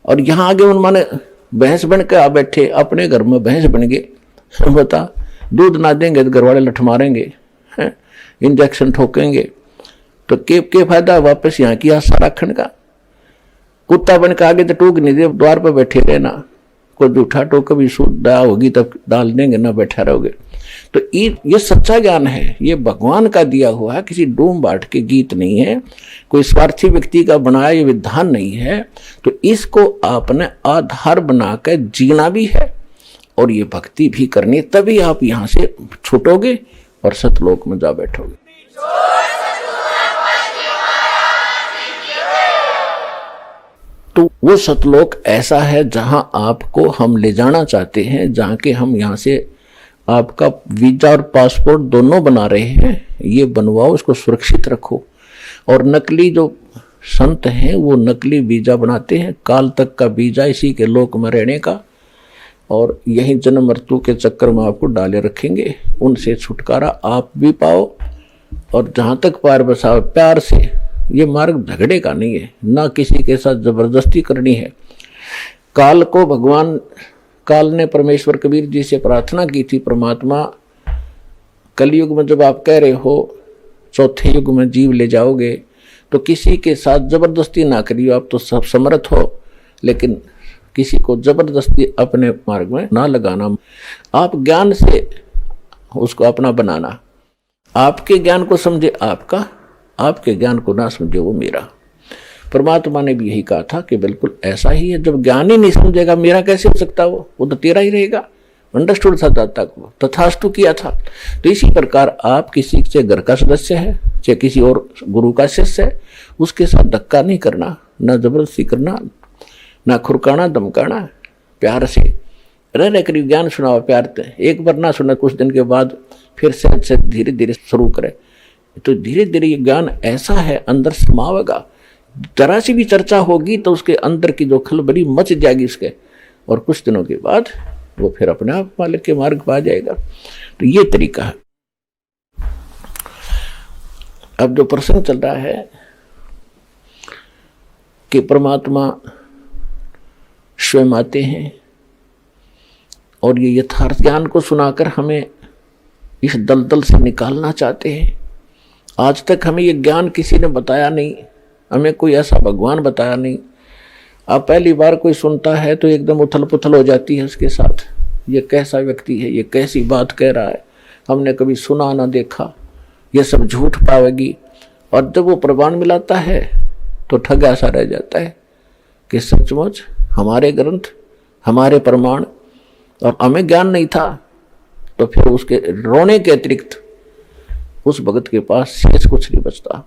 और यहां आगे उन्होंने भैंस बन के आ बैठे, अपने घर में भैंस बन गए, बता दूध ना देंगे तो घर वाले लठ मारेंगे, इंजेक्शन ठोकेंगे, तो के फायदा वापस यहाँ की आशा रखने का। कुत्ता बन के आगे तो टूक नहीं दे, द्वार पर बैठे रहना, कोई जूठा टोक भी शुद्ध होगी तब डाल देंगे, ना बैठा रहोगे। तो ये सच्चा ज्ञान है, ये भगवान का दिया हुआ है, किसी डूम बाट के गीत नहीं है, कोई स्वार्थी व्यक्ति का बनाया ये विधान नहीं है। तो इसको आपने आधार बनाकर जीना भी है और ये भक्ति भी करनी, तभी आप यहां से छूटोगे और सतलोक में जा बैठोगे। तो वो सतलोक ऐसा है जहां आपको हम ले जाना चाहते हैं, जहां के हम यहां से आपका वीजा और पासपोर्ट दोनों बना रहे हैं। ये बनवाओ, इसको सुरक्षित रखो। और नकली जो संत हैं वो नकली वीजा बनाते हैं, काल तक का वीजा इसी के लोक में रहने का, और यही जन्म मृत्यु के चक्कर में आपको डाले रखेंगे। उनसे छुटकारा आप भी पाओ, और जहां तक पार बसाओ प्यार से। ये मार्ग झगड़े का नहीं है, ना किसी के साथ जबरदस्ती करनी है। काल को भगवान, काल ने परमेश्वर कबीर जी से प्रार्थना की थी, परमात्मा कलयुग में जब आप कह रहे हो चौथे युग में जीव ले जाओगे, तो किसी के साथ जबरदस्ती ना करियो, आप तो सब समर्थ हो, लेकिन किसी को जबरदस्ती अपने मार्ग में ना लगाना। आप ज्ञान से उसको अपना बनाना, आपके ज्ञान को समझे आपका, आपके ज्ञान को ना समझे वो मेरा। परमात्मा ने भी यही कहा था कि बिल्कुल ऐसा ही है। जब ज्ञान ही नहीं समझेगा मेरा कैसे हो सकता, वो तो तेरा ही रहेगा। अंडरस्टूड था तब तक, वो तथास्तु किया था। तो इसी प्रकार आप किसी से घर का सदस्य है, चाहे किसी और गुरु का शिष्य है, उसके साथ धक्का नहीं करना, ना जबरदस्ती करना, ना खुरकाना धमकाना, प्यार से रह करीब ज्ञान सुनाओ प्यार से। एक बार ना सुना, कुछ दिन के बाद फिर से धीरे धीरे शुरू करे, तो धीरे धीरे ये ज्ञान ऐसा है अंदर समावेगा। जरा सी भी चर्चा होगी तो उसके अंदर की जो खलबली मच जाएगी उसके, और कुछ दिनों के बाद वो फिर अपने आप मालिक के मार्ग पर आ जाएगा। तो ये तरीका है। अब जो प्रसंग चल रहा है कि परमात्मा स्वयं आते हैं और ये यथार्थ ज्ञान को सुनाकर हमें इस दलदल से निकालना चाहते हैं। आज तक हमें ये ज्ञान किसी ने बताया नहीं, हमें कोई ऐसा भगवान बताया नहीं। अब पहली बार कोई सुनता है तो एकदम उथल पुथल हो जाती है उसके साथ, ये कैसा व्यक्ति है, ये कैसी बात कह रहा है, हमने कभी सुना ना देखा, ये सब झूठ पावेगी। और जब वो प्रमाण मिलाता है तो ठगा सा रह जाता है कि सचमुच हमारे ग्रंथ, हमारे प्रमाण, और हमें ज्ञान नहीं था। तो फिर उसके रोने के अतिरिक्त उस भगत के पास शेष कुछ नहीं बचता।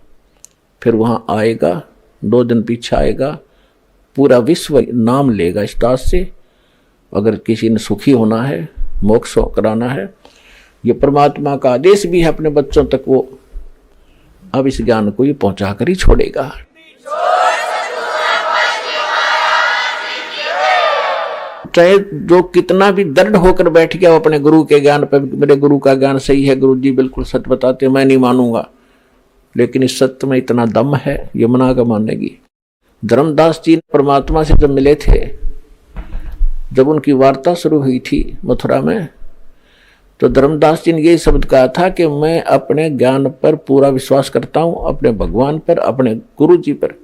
फिर वहाँ आएगा, 2 दिन पीछे आएगा, पूरा विश्व नाम लेगा इस दास से। अगर किसी ने सुखी होना है, मोक्ष कराना है, ये परमात्मा का आदेश भी है अपने बच्चों तक, वो अब इस ज्ञान को ये पहुंचा कर ही छोड़ेगा। चाहे जो कितना भी दृढ़ होकर बैठ गया वो अपने गुरु के ज्ञान पर, मेरे गुरु का ज्ञान सही है, गुरु जी बिल्कुल सच बताते, मैं नहीं मानूंगा, लेकिन इस सत्य में इतना दम है ये मना कर मानेगी। धर्मदास जी परमात्मा से जब मिले थे, जब उनकी वार्ता शुरू हुई थी मथुरा में, तो धर्मदास जी ने यही शब्द कहा था कि मैं अपने ज्ञान पर पूरा विश्वास करता हूं, अपने भगवान पर, अपने गुरु जी पर,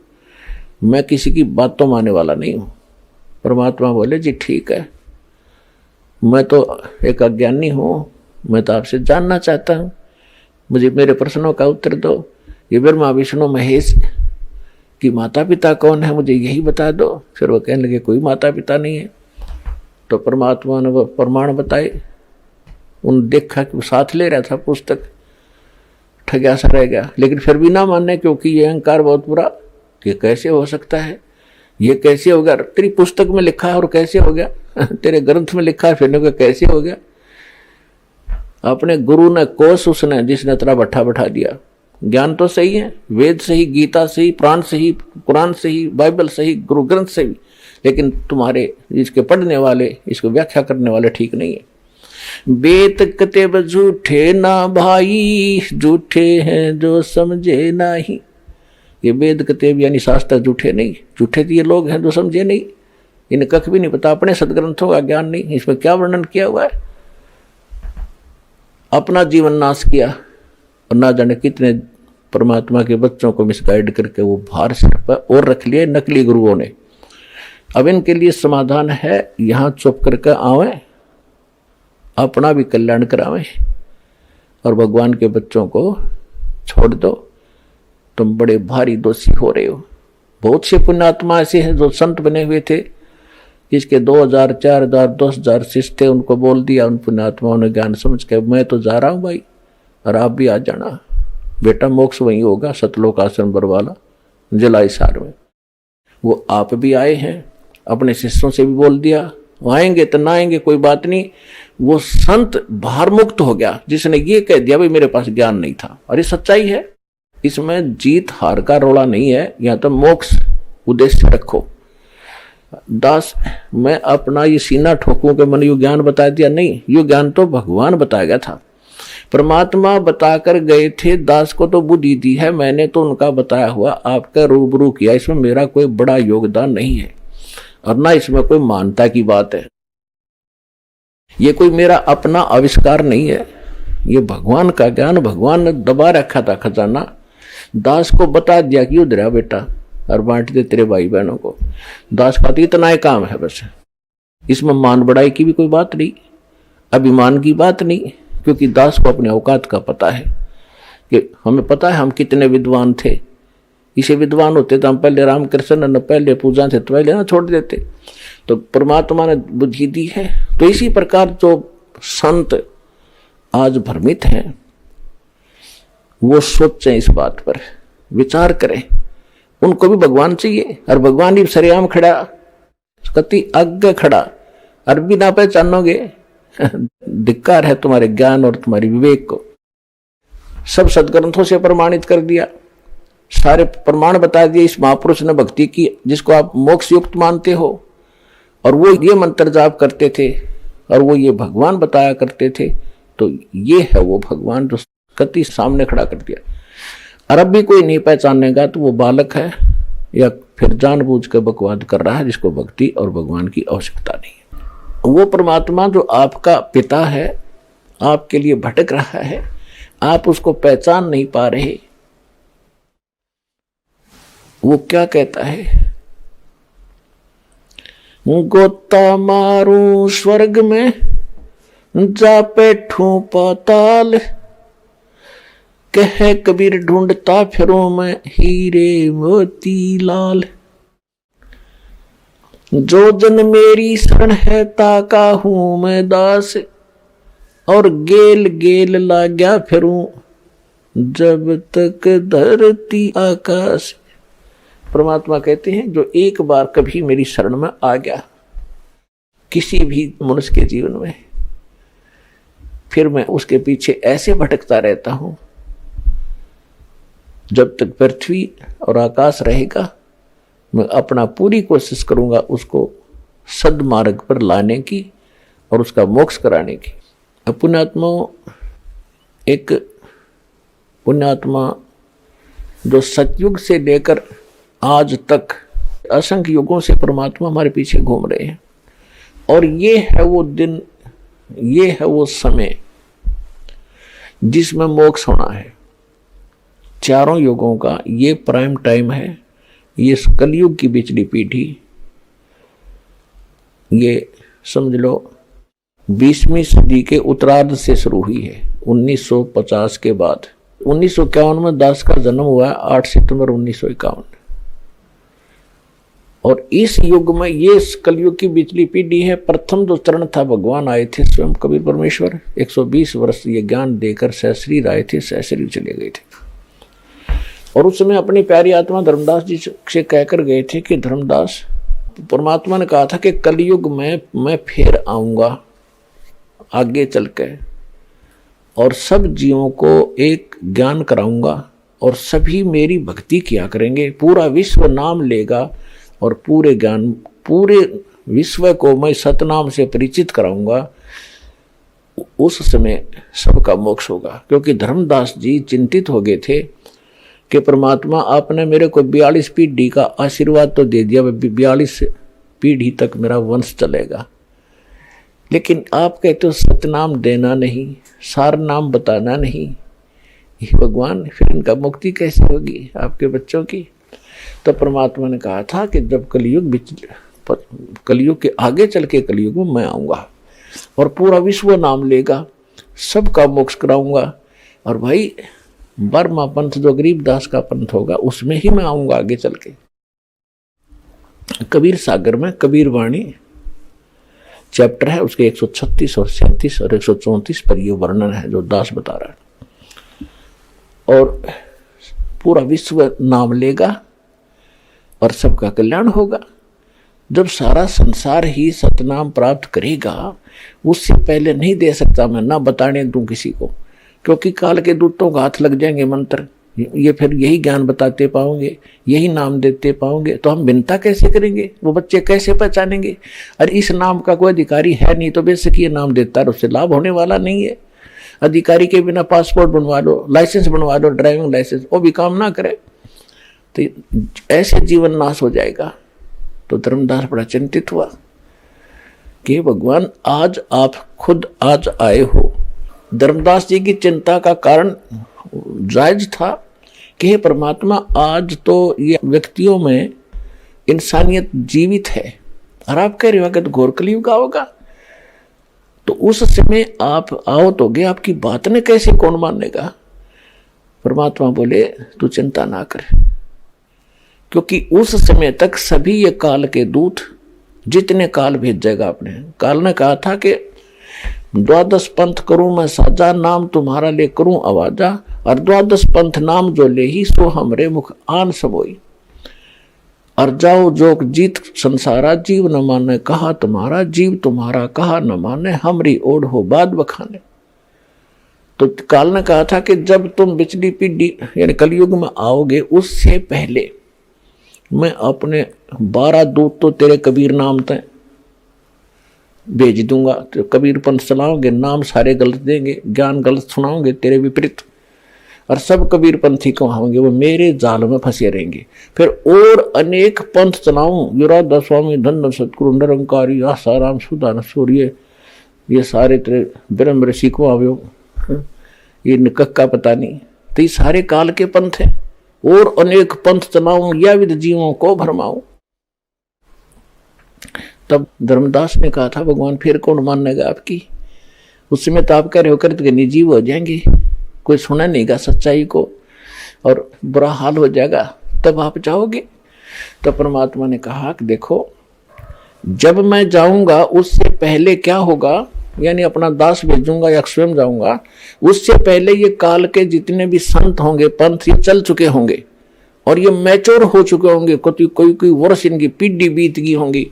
मैं किसी की बात तो मानने वाला नहीं हूं। परमात्मा बोले जी ठीक है, मैं तो एक अज्ञानी हूं, मैं तो आपसे जानना चाहता हूं, मुझे मेरे प्रश्नों का उत्तर दो। ये ब्रह्मा विष्णु महेश की माता पिता कौन है, मुझे यही बता दो। फिर वो कहने लगे कोई माता पिता नहीं है। तो परमात्मा ने वो प्रमाण बताए। उन देखा कि वो साथ ले रहा था पुस्तक, ठगा सा रह गया, लेकिन फिर भी ना मानने, क्योंकि ये अहंकार बहुत बुरा कि कैसे हो सकता है, ये कैसे हो गया, तेरी पुस्तक में लिखा है और कैसे हो गया, तेरे ग्रंथ में लिखा है फिर कैसे हो गया। अपने गुरु ने कोस उसने जिसने तेरा बैठा बैठा दिया। ज्ञान तो सही है, वेद सही, गीता सही, प्राण सही, कुरान सही, बाइबल सही, गुरु ग्रंथ सही, लेकिन तुम्हारे इसके पढ़ने वाले, इसको व्याख्या करने वाले ठीक नहीं है। बेत कतेब झूठे ना भाई, झूठे हैं जो समझे नहीं। ये वेद कतेब यानी शास्त्र झूठे नहीं, झूठे तो ये लोग हैं जो समझे नहीं, इन्हें कख भी नहीं पता, अपने सदग्रंथों का ज्ञान नहीं, इसमें क्या वर्णन किया हुआ है। अपना जीवन नाश किया और ना जाने कितने परमात्मा के बच्चों को मिसगाइड करके वो भार सिर पर और रख लिए नकली गुरुओं ने। अब इनके लिए समाधान है, यहाँ चुप करके आवे, अपना भी कल्याण करावे और भगवान के बच्चों को छोड़ दो। तुम बड़े भारी दोषी हो रहे हो। बहुत से पुण्यात्मा ऐसे हैं जो संत बने हुए थे, इसके 2000, 4000, 10,000 शिष्य थे, उनको बोल दिया उन पुण्यात्माओं ने ज्ञान समझ के, मैं तो जा रहा हूँ भाई और आप भी आ जाना, बेटा मोक्ष वहीं होगा, सतलोक आश्रम बरवाला जलाई सार में। वो आप भी आए हैं, अपने शिष्यों से भी बोल दिया, आएंगे तो ना आएंगे कोई बात नहीं। वो संत भार मुक्त हो गया जिसने ये कह दिया भाई मेरे पास ज्ञान नहीं था। अरे सच्चाई है, इसमें जीत हार का रोड़ा नहीं है, या तो मोक्ष उद्देश्य रखो। दास मैं अपना ये सीना ठोकूं कि मैंने ये ज्ञान बता दिया, नहीं, ये ज्ञान तो भगवान बताया गया था, परमात्मा बताकर गए थे। दास को तो बुद्धि दी है, मैंने तो उनका बताया हुआ आपका रूबरू किया, इसमें मेरा कोई बड़ा योगदान नहीं है और ना इसमें कोई मानता की बात है। ये कोई मेरा अपना आविष्कार नहीं है, ये भगवान का ज्ञान भगवान ने दबा रखा था खजाना। दास को बता दिया कि उधर बेटा और बांट दे तेरे भाई बहनों को। दास का तो इतना ही काम है बस, इसमें मान बढ़ाई की भी कोई बात नहीं, अभिमान की बात नहीं, क्योंकि दास को अपने औकात का पता है। कि हमें पता है हम कितने विद्वान थे, इसे विद्वान होते तो हम पहले रामकृष्ण न पहले पूजा थे तो पहले ना छोड़ देते। तो परमात्मा ने बुद्धि दी है। तो इसी प्रकार जो संत आज भ्रमित हैं वो सोचें, इस बात पर विचार करें। उनको भी भगवान चाहिए, और भगवान ही सरेआम खड़ा, कति आगे खड़ा, और भी ना पहचानोगे धिक्कार है तुम्हारे ज्ञान और तुम्हारी विवेक को। सब सदग्रंथों से प्रमाणित कर दिया, सारे प्रमाण बता दिए इस महापुरुष ने भक्ति की जिसको आप मोक्ष युक्त मानते हो, और वो ये मंत्र जाप करते थे और वो ये भगवान बताया करते थे। तो ये है वो भगवान जो कति सामने खड़ा कर दिया। और अब भी कोई नहीं पहचानेगा तो वो बालक है या फिर जानबूझ कर बकवाद कर रहा है, जिसको भक्ति और भगवान की आवश्यकता नहीं है। वो परमात्मा जो आपका पिता है आपके लिए भटक रहा है, आप उसको पहचान नहीं पा रहे। वो क्या कहता है, गोता मारू स्वर्ग में जा बैठूं पाताल, कहे कबीर ढूंढता फिरूं मैं हीरे मोती लाल। जो जन मेरी शरण है ताका हूं मैं दास, और गेल गेल लाग्या फिरूं जब तक धरती आकाश। परमात्मा कहते हैं जो एक बार कभी मेरी शरण में आ गया किसी भी मनुष्य के जीवन में, फिर मैं उसके पीछे ऐसे भटकता रहता हूं जब तक पृथ्वी और आकाश रहेगा। मैं अपना पूरी कोशिश करूंगा उसको सद्मार्ग पर लाने की और उसका मोक्ष कराने की। पुण्यात्मा, एक पुण्यात्मा जो सतयुग से लेकर आज तक असंख्य युगों से परमात्मा हमारे पीछे घूम रहे हैं, और ये है वो दिन, ये है वो समय जिसमें मोक्ष होना है। चारों युगों का ये प्राइम टाइम है। ये कलयुग की बिचली पीढ़ी, ये समझ लो 20वीं सदी के उत्तरार्ध से शुरू हुई है। 1950 के बाद 1951 में दास का जन्म हुआ, 8 सितंबर 1951। और इस युग में ये कलयुग की बिचली पीढ़ी है। प्रथम जो चरण था, भगवान आए थे स्वयं कबीर परमेश्वर, 120 वर्ष ये ज्ञान देकर सहस्री आए थे, सहस्री चले गए थे। और उस समय अपनी प्यारी आत्मा धर्मदास जी से कहकर गए थे कि धर्मदास, परमात्मा ने कहा था कि कलयुग में मैं फिर आऊंगा आगे चल के, और सब जीवों को एक ज्ञान कराऊंगा और सभी मेरी भक्ति किया करेंगे, पूरा विश्व नाम लेगा और पूरे ज्ञान, पूरे विश्व को मैं सतनाम से परिचित कराऊंगा। उस समय सबका मोक्ष होगा। क्योंकि धर्मदास जी चिंतित हो गए थे कि परमात्मा आपने मेरे को 42 पीढ़ी का आशीर्वाद तो दे दिया, 42 पीढ़ी तक मेरा वंश चलेगा, लेकिन आप कहते हो सतनाम देना नहीं, सार नाम बताना नहीं। ये भगवान, फिर इनका मुक्ति कैसे होगी आपके बच्चों की? तो परमात्मा ने कहा था कि जब कलयुग के आगे चल के कलयुग में मैं आऊंगा और पूरा विश्व नाम लेगा, सबका मोक्ष कराऊंगा। और भाई 12वां पंथ जो गरीबदास का पंथ होगा उसमें ही मैं आऊंगा आगे चल के। कबीर सागर में कबीर वाणी चैप्टर है, उसके 136 और 37 और 134 पर ये वर्णन है जो दास बता रहा है। और पूरा विश्व नाम लेगा और सबका कल्याण होगा। जब सारा संसार ही सतनाम प्राप्त करेगा, उससे पहले नहीं दे सकता मैं, ना बताने दूं किसी को, क्योंकि काल के दूतों का हाथ लग जाएंगे मंत्र, ये फिर यही ज्ञान बताते पाओगे, यही नाम देते पाओगे, तो हम विनता कैसे करेंगे? वो बच्चे कैसे पहचानेंगे? और इस नाम का कोई अधिकारी है नहीं, तो बेशक ये नाम देता है, उससे लाभ होने वाला नहीं है। अधिकारी के बिना पासपोर्ट बनवा लो, लाइसेंस बनवा लो, ड्राइविंग लाइसेंस, वो भी काम ना करे तो ऐसे जीवन नाश हो जाएगा। तो धर्मदास बड़ा चिंतित हुआ कि भगवान आज आप खुद आज आए हो। धर्मदास जी की चिंता का कारण जायज था कि हे परमात्मा, आज तो ये व्यक्तियों में इंसानियत जीवित है और आप कह रहे हो कि तो घोर कलयुग होगा, तो उस समय आप आओ तो गए, आपकी बात ने कैसे कौन मानेगा? परमात्मा बोले तू चिंता ना कर, क्योंकि उस समय तक सभी ये काल के दूत जितने काल भेजेगा अपने, काल ने कहा था कि 12 पंथ करूं मैं साजा, नाम तुम्हारा ले करूं आवाजा, और 12 पंथ नाम जो ले ही सो हमरे मुख आन सबोई, और जाओ जोग जीत संसारा, जीव न माने कहा तुम्हारा, जीव तुम्हारा कहा न माने, हमरी ओढ़ हो बाद बखाने। तो काल ने कहा था कि जब तुम बिचली पीढ़ी यानी कलयुग में आओगे उससे पहले मैं अपने 12 दूत तो तेरे कबीर नाम तय भेज दूंगा। तो कबीर पंथ चलाओगे, नाम सारे गलत देंगे, ज्ञान गलत सुनाओगे तेरे विपरीत, और सब कबीर पंथी कहाओगे वो मेरे जाल में फंसे रहेंगे। फिर और अनेक पंथ चलाऊं, युराधा स्वामी धन सतगुरु निरंकारी आसाराम सुदान सूर्य, ये सारे तेरे ब्रह्म ऋषि को आवो, ये निकक्का पता नहीं, तो ये सारे काल के पंथ हैं। और अनेक पंथ चलाऊं या विद जीवों को भरमाऊं। तब धर्मदास ने कहा था भगवान फिर कौन मानेगा आपकी, उस समय तो आप कह रहे हो करते निजीव हो जाएंगे, कोई सुना नहीं गा सच्चाई को और बुरा हाल हो जाएगा, तब आप जाओगे। तो परमात्मा ने कहा कि देखो जब मैं जाऊंगा उससे पहले क्या होगा, यानी अपना दास भेजूंगा या स्वयं जाऊंगा, उससे पहले ये काल के जितने भी संत होंगे पंथ ये चल चुके होंगे और ये मैच्योर हो चुके होंगे, कोई वर्ष इनकी पीढ़ी बीत गई होंगी,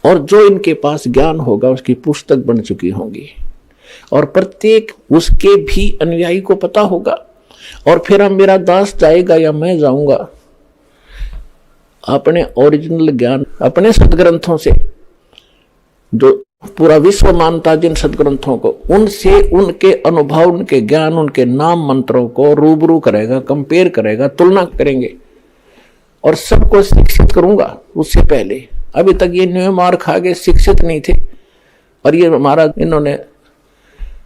और जो इनके पास ज्ञान होगा उसकी पुस्तक बन चुकी होंगी, और प्रत्येक उसके भी अनुयायी को पता होगा। और फिर हम मेरा दास जाएगा या मैं जाऊंगा अपने ओरिजिनल ज्ञान अपने सदग्रंथों से, जो पूरा विश्व मानता जिन सदग्रंथों को, उनसे उनके अनुभव उनके ज्ञान उनके नाम मंत्रों को रूबरू करेगा, कंपेयर करेगा, तुलना करेंगे और सबको शिक्षित करूंगा। उससे पहले अभी तक ये न्यू मार खा गए, शिक्षित नहीं थे, और ये हमारा इन्होंने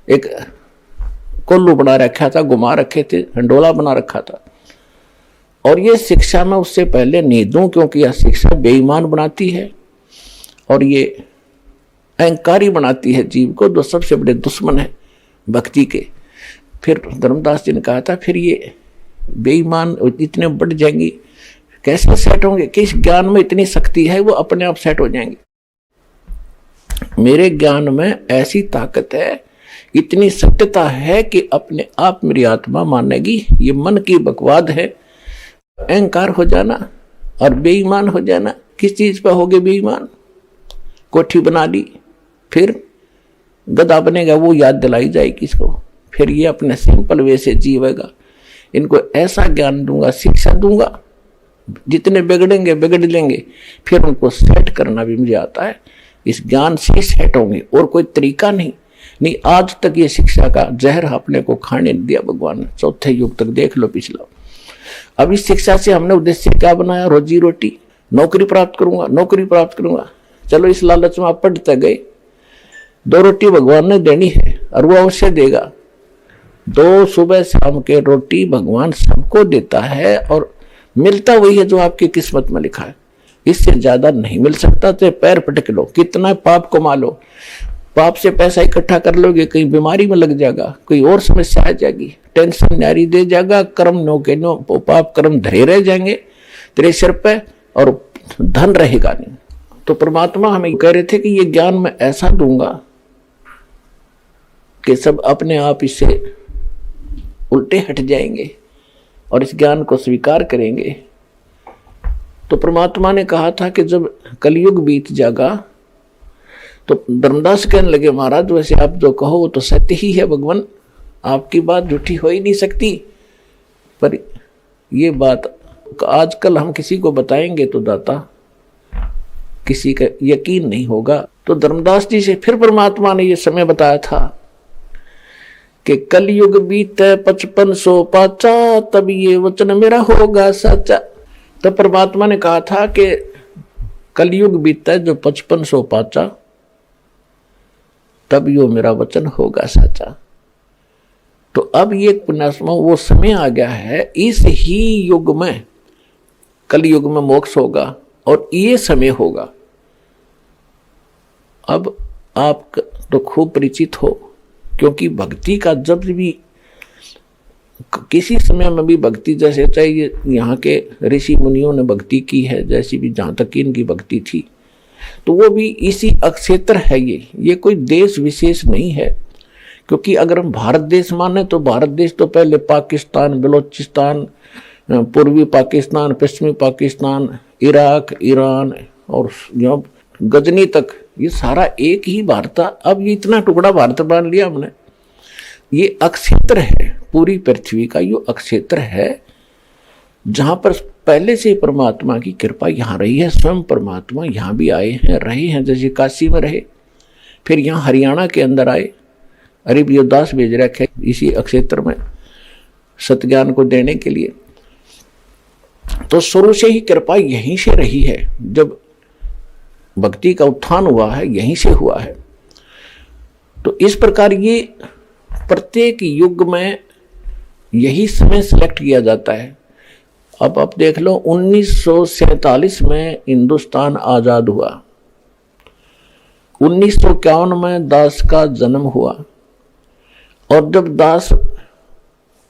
एक कोल्लू बना रखा था, घुमा रखे थे, हंडोला बना रखा था, और ये शिक्षा में उससे पहले नहीं दूं, क्योंकि यह शिक्षा बेईमान बनाती है और ये अहंकारी बनाती है जीव को, जो सबसे बड़े दुश्मन है भक्ति के। फिर धर्मदास जी ने कहा था फिर ये बेईमान इतने बढ़ जाएंगी, कैसे सेट होंगे, किस ज्ञान में इतनी शक्ति है वो अपने आप सेट हो जाएंगे। मेरे ज्ञान में ऐसी ताकत है, इतनी सत्यता है कि अपने आप मेरी आत्मा मानेगी, ये मन की बकवाद है। अहंकार हो जाना और बेईमान हो जाना, किस चीज पर होगे बेईमान, कोठी बना ली फिर गधा बनेगा, वो याद दिलाई जाएगी इसको, फिर ये अपने सिंपल वे से जीवेगा। इनको ऐसा ज्ञान दूंगा, शिक्षा दूंगा, जितने बिगड़ेंगे बिगड़ लेंगे, फिर उनको सेट करना भी मुझे आता है, इस ज्ञान से सेट होंगे, और कोई तरीका नहीं। आज तक ये शिक्षा का जहर अपने को खाने दिया भगवान ने, चौथे युग तक देख लो पिछला। अब इस शिक्षा से हमने उद्देश्य क्या बनाया, रोजी रोटी, नौकरी प्राप्त करूंगा, नौकरी प्राप्त करूंगा। चलो इस लालच में आप पढ़ते गए, 2 रोटी भगवान ने देनी है और वो अवश्य देगा। 2 सुबह शाम के रोटी भगवान सबको देता है, और मिलता वही है जो आपकी किस्मत में लिखा है, इससे ज्यादा नहीं मिल सकता। तो पैर पटक लो, कितना पाप कमा लो, पाप से पैसा इकट्ठा कर लोगे, कहीं बीमारी में लग जाएगा, कोई और समस्या आ जाएगी, टेंशन न्यारी दे जाएगा, कर्म नो के नो पाप कर्म धरे रह जाएंगे तेरे सिर पे, और धन रहेगा नहीं। तो परमात्मा हमें कह रहे थे कि ये ज्ञान मैं ऐसा दूंगा कि सब अपने आप इससे उल्टे हट जाएंगे और इस ज्ञान को स्वीकार करेंगे। तो परमात्मा ने कहा था कि जब कलयुग बीत जाएगा तो धर्मदास कहने लगे महाराज वैसे आप जो कहो वो तो सत्य ही है भगवान, आपकी बात झूठी हो ही नहीं सकती, पर ये बात आजकल हम किसी को बताएंगे तो दाता किसी का यकीन नहीं होगा। तो धर्मदास जी से फिर परमात्मा ने ये समय बताया था कि कलयुग बीते 5500 पाचा, तब ये वचन मेरा होगा सच्चा। तो परमात्मा ने कहा था कि कलयुग बीता जो 5500 पाचा, तब यो मेरा वचन होगा सच्चा। तो अब ये पुण्यात्मा वो समय आ गया है, इस ही युग में कलयुग में मोक्ष होगा और ये समय होगा। अब आप तो खूब परिचित हो, क्योंकि भक्ति का जब भी किसी समय में भी भक्ति जैसे चाहिए, यहाँ के ऋषि मुनियों ने भक्ति की है, जैसी भी जहाँ तक इनकी भक्ति थी, तो वो भी इसी अक्षेत्र है। ये कोई देश विशेष नहीं है, क्योंकि अगर हम भारत देश माने तो भारत देश तो पहले पाकिस्तान, बलोचिस्तान, पूर्वी पाकिस्तान, पश्चिमी पाकिस्तान, इराक, ईरान और जो गजनी तक, ये सारा एक ही भारत था। अब ये इतना टुकड़ा भारत मान लिया हमने। ये अक्षेत्र है, पूरी पृथ्वी का ये अक्षेत्र है, जहां पर पहले से परमात्मा की कृपा यहाँ रही है। स्वयं परमात्मा यहाँ भी आए हैं, रहे हैं, जैसे काशी में रहे, फिर यहाँ हरियाणा के अंदर आए, अरिबियोदास भेज रखे इसी अक्षेत्र में सतज्ञान को देने के लिए। तो शुरू से ही कृपा यहीं से रही है, जब भक्ति का उत्थान हुआ है यहीं से हुआ है। तो इस प्रकार ये प्रत्येक युग में यही समय सिलेक्ट किया जाता है। अब आप देख लो, 1947 में हिंदुस्तान आजाद हुआ, 1951 में दास का जन्म हुआ, और जब दास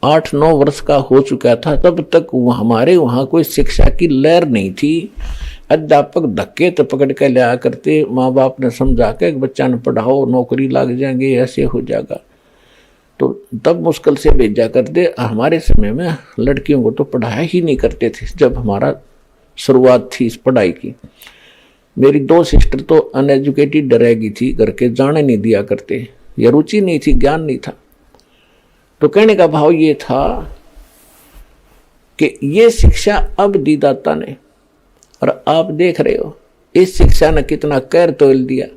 8-9 वर्ष का हो चुका था तब तक हमारे वहाँ कोई शिक्षा की लहर नहीं थी। अध्यापक धक्के तो पकड़ के लिया करते, माँ बाप ने समझा के बच्चा ने पढ़ाओ, नौकरी लग जाएंगे, ऐसे हो जाएगा, तो तब मुश्किल से भेजा करते। हमारे समय में लड़कियों को तो पढ़ाया ही नहीं करते थे जब हमारा शुरुआत थी इस पढ़ाई की। मेरी 2 सिस्टर तो अनएजुकेटेड रहेगी थी, घर के जाने नहीं दिया करते, या रुचि नहीं थी, ज्ञान नहीं था। तो कहने का भाव ये था कि ये शिक्षा अब दी दाता ने, और आप देख रहे हो इस शिक्षा ने कितना कहर तोल दिया।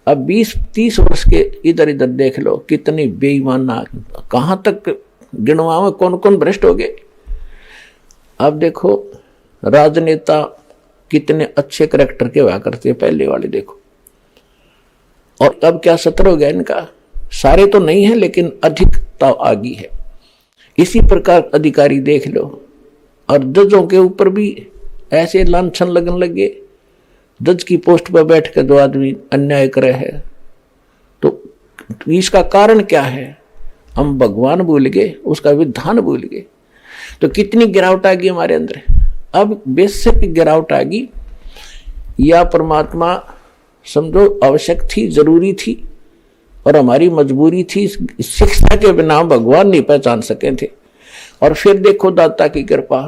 अब 20-30 वर्ष के इधर इधर देख लो, कितनी बेईमाना, कहाँ तक गिनवा में कौन कौन भ्रष्ट हो गए। अब देखो राजनेता कितने अच्छे करैक्टर के हुआ करते पहले वाले, देखो, और अब क्या सत्र हो गया इनका। सारे तो नहीं है लेकिन अधिकता आ गई है। इसी प्रकार अधिकारी देख लो, और जजों के ऊपर भी ऐसे लांछन लगन लगे। जज की पोस्ट पर बैठ कर जो आदमी अन्याय करे है, तो इसका कारण क्या है? हम भगवान भूल गए, उसका विधान भूल गए। तो कितनी गिरावट आ गई हमारे अंदर। अब बेसिक गिरावट आ गई, या परमात्मा समझो आवश्यक थी, जरूरी थी, और हमारी मजबूरी थी। शिक्षा के बिना भगवान नहीं पहचान सके थे। और फिर देखो दाता की कृपा,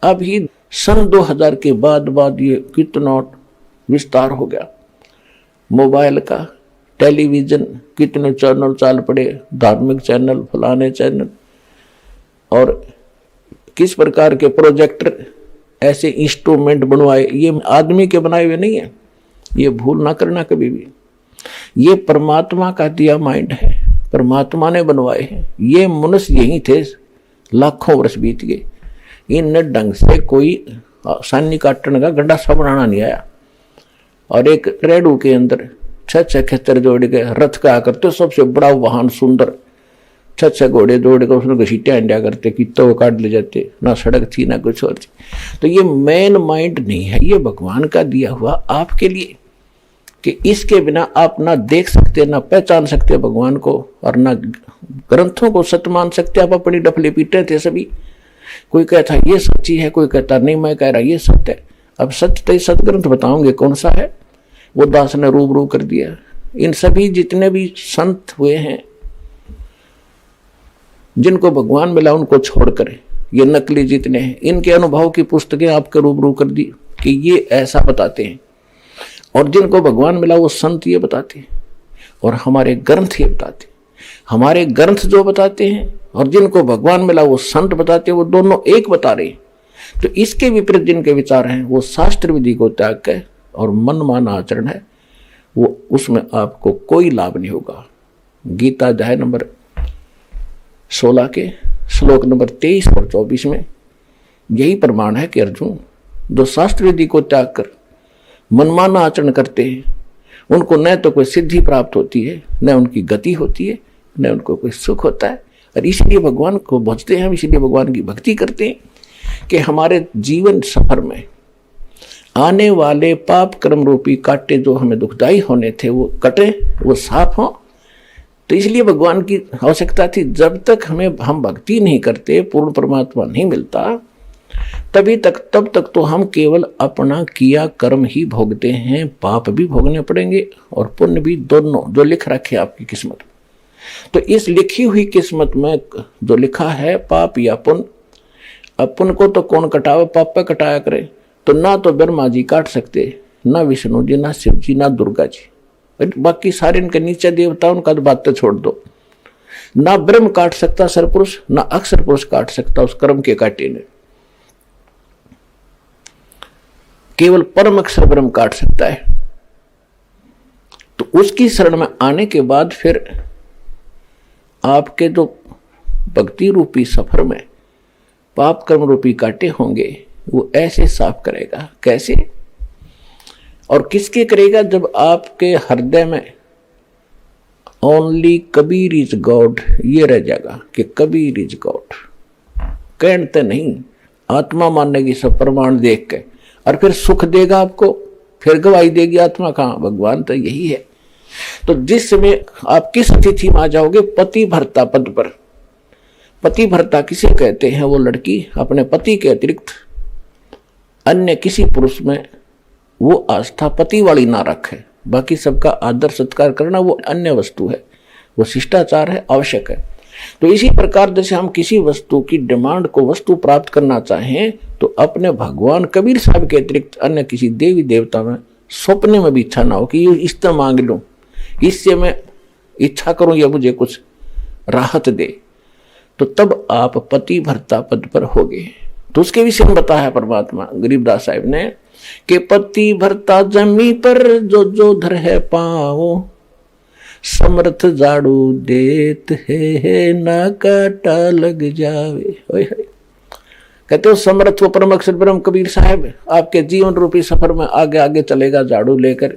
अभी सन 2000 के बाद ये कितना विस्तार हो गया मोबाइल का, टेलीविजन, कितने चैनल चाल पड़े, धार्मिक चैनल, फलाने चैनल, और किस प्रकार के प्रोजेक्टर, ऐसे इंस्ट्रूमेंट बनवाए। ये आदमी के बनाए हुए नहीं है, ये भूल ना करना कभी भी। ये परमात्मा का दिया माइंड है, परमात्मा ने बनवाए हैं। ये मनुष्य यही थे, लाखों वर्ष बीत गए, इन ढंग से कोई सानी काटने का गड्ढा सा बनाना नहीं आया। और एक रेडू के अंदर 6-6 खेतर जोड़ के रथ का करते, सबसे बड़ा वाहन सुंदर, 6-6 घोड़े जोड़ के उसमें घसीटिया इंडिया करते, कितों को काट ले जाते, ना सड़क थी ना कुछ और थी। तो ये मेन माइंड नहीं है, ये भगवान का दिया हुआ आपके लिए, कि इसके बिना आप ना देख सकते, ना पहचान सकते भगवान को, और ना ग्रंथों को सत्य मान सकते। आप अपनी डफले पीटे थे सभी, कोई कहता ये सच्ची है, कोई कहता नहीं, मैं कह रहा ये सत्य है। अब सत्य तो सदग्रंथ बताओगे कौन सा है, वो दास ने रूबरू कर दिया। इन सभी जितने भी संत हुए हैं, जिनको भगवान मिला उनको छोड़कर, ये नकली जितने हैं, इनके अनुभव की पुस्तकें आपके रूबरू कर दी कि ये ऐसा बताते हैं। और जिनको भगवान मिला वो संत ये बताते हैं, और हमारे ग्रंथ ये बताते हैं। हमारे ग्रंथ जो बताते हैं और जिनको भगवान मिला वो संत बताते हैं, वो दोनों एक बता रहे हैं। तो इसके विपरीत जिनके विचार हैं वो शास्त्र विधि को त्याग के और मनमाना आचरण है, वो उसमें आपको कोई लाभ नहीं होगा। गीता अध्याय नंबर 16 के श्लोक नंबर 23 और 24 में यही प्रमाण है कि अर्जुन, जो शास्त्र विधि को त्याग कर मनमाना आचरण करते हैं, उनको न तो कोई सिद्धि प्राप्त होती है, न उनकी गति होती है, न उनको कोई सुख होता है। और इसलिए भगवान को भजते हैं हम, इसलिए भगवान की भक्ति करते हैं कि हमारे जीवन सफर में आने वाले पाप कर्म रूपी कांटे जो हमें दुखदाई होने थे वो कटे, वो साफ हों, तो इसलिए भगवान की आवश्यकता थी। जब तक हम भक्ति नहीं करते, पूर्ण परमात्मा नहीं मिलता, तब तक तो हम केवल अपना किया कर्म ही भोगते हैं। पाप भी भोगने पड़ेंगे और पुण्य भी, दोनों जो लिख रखे आपकी किस्मत। तो इस लिखी हुई किस्मत में जो लिखा है पाप या पुण्य, अब पुण्य को तो कौन कटावे, पाप पे कटाया करे। तो ना तो ब्रह्मा जी काट सकते, ना विष्णु जी, ना शिव जी, ना दुर्गा जी, बाकी सारे इनके नीचे देवता, उनका तो बात तो छोड़ दो। ना ब्रह्म काट सकता सरपुरुष, ना अक्षर पुरुष काट सकता उस कर्म के काटे ने। केवल परम अक्षर ब्रह्म काट सकता है। तो उसकी शरण में आने के बाद फिर आपके जो भक्ति रूपी सफर में पाप कर्म रूपी काटे होंगे, वो ऐसे साफ करेगा। कैसे और किसके करेगा? जब आपके हृदय में ओनली कबीर इज गॉड ये रह जाएगा कि कबीर इज गॉड, कहते नहीं, आत्मा मानेगी सब प्रमाण देख के, और फिर सुख देगा आपको, फिर गवाही देगी आत्मा। कहाँ? भगवान तो यही है। तो जिस समय आप किस स्थिति में आ जाओगे, पति भर्ता पद पर। पति भर्ता किसे कहते हैं? वो लड़की अपने पति के अतिरिक्त अन्य किसी पुरुष में वो आस्था पति वाली ना रखे। बाकी सबका आदर सत्कार करना वो अन्य वस्तु है, वो शिष्टाचार है, आवश्यक है। तो इसी प्रकार जैसे हम किसी वस्तु की डिमांड को वस्तु प्राप्त करना चाहें, तो अपने भगवान कबीर साहब के अतिरिक्त अन्य किसी देवी देवता में सपने में भी इच्छा ना हो कि ये इससे मांग लूं, इससे मैं इच्छा करूं या मुझे कुछ राहत दे। तो तब आप पति भर्ता पद पर होगे। तो उसके विषय में बताया परमात्मा गरीबदास साहिब ने कि पति भर्ता जमी पर जो जो धर है पाओ, समर्थ झाड़ू देत है ना काटा लग जावे। कहते हो समर्थ वो परम अक्षर ब्रह्म कबीर साहब आपके जीवन रूपी सफर में आगे आगे चलेगा झाड़ू लेकर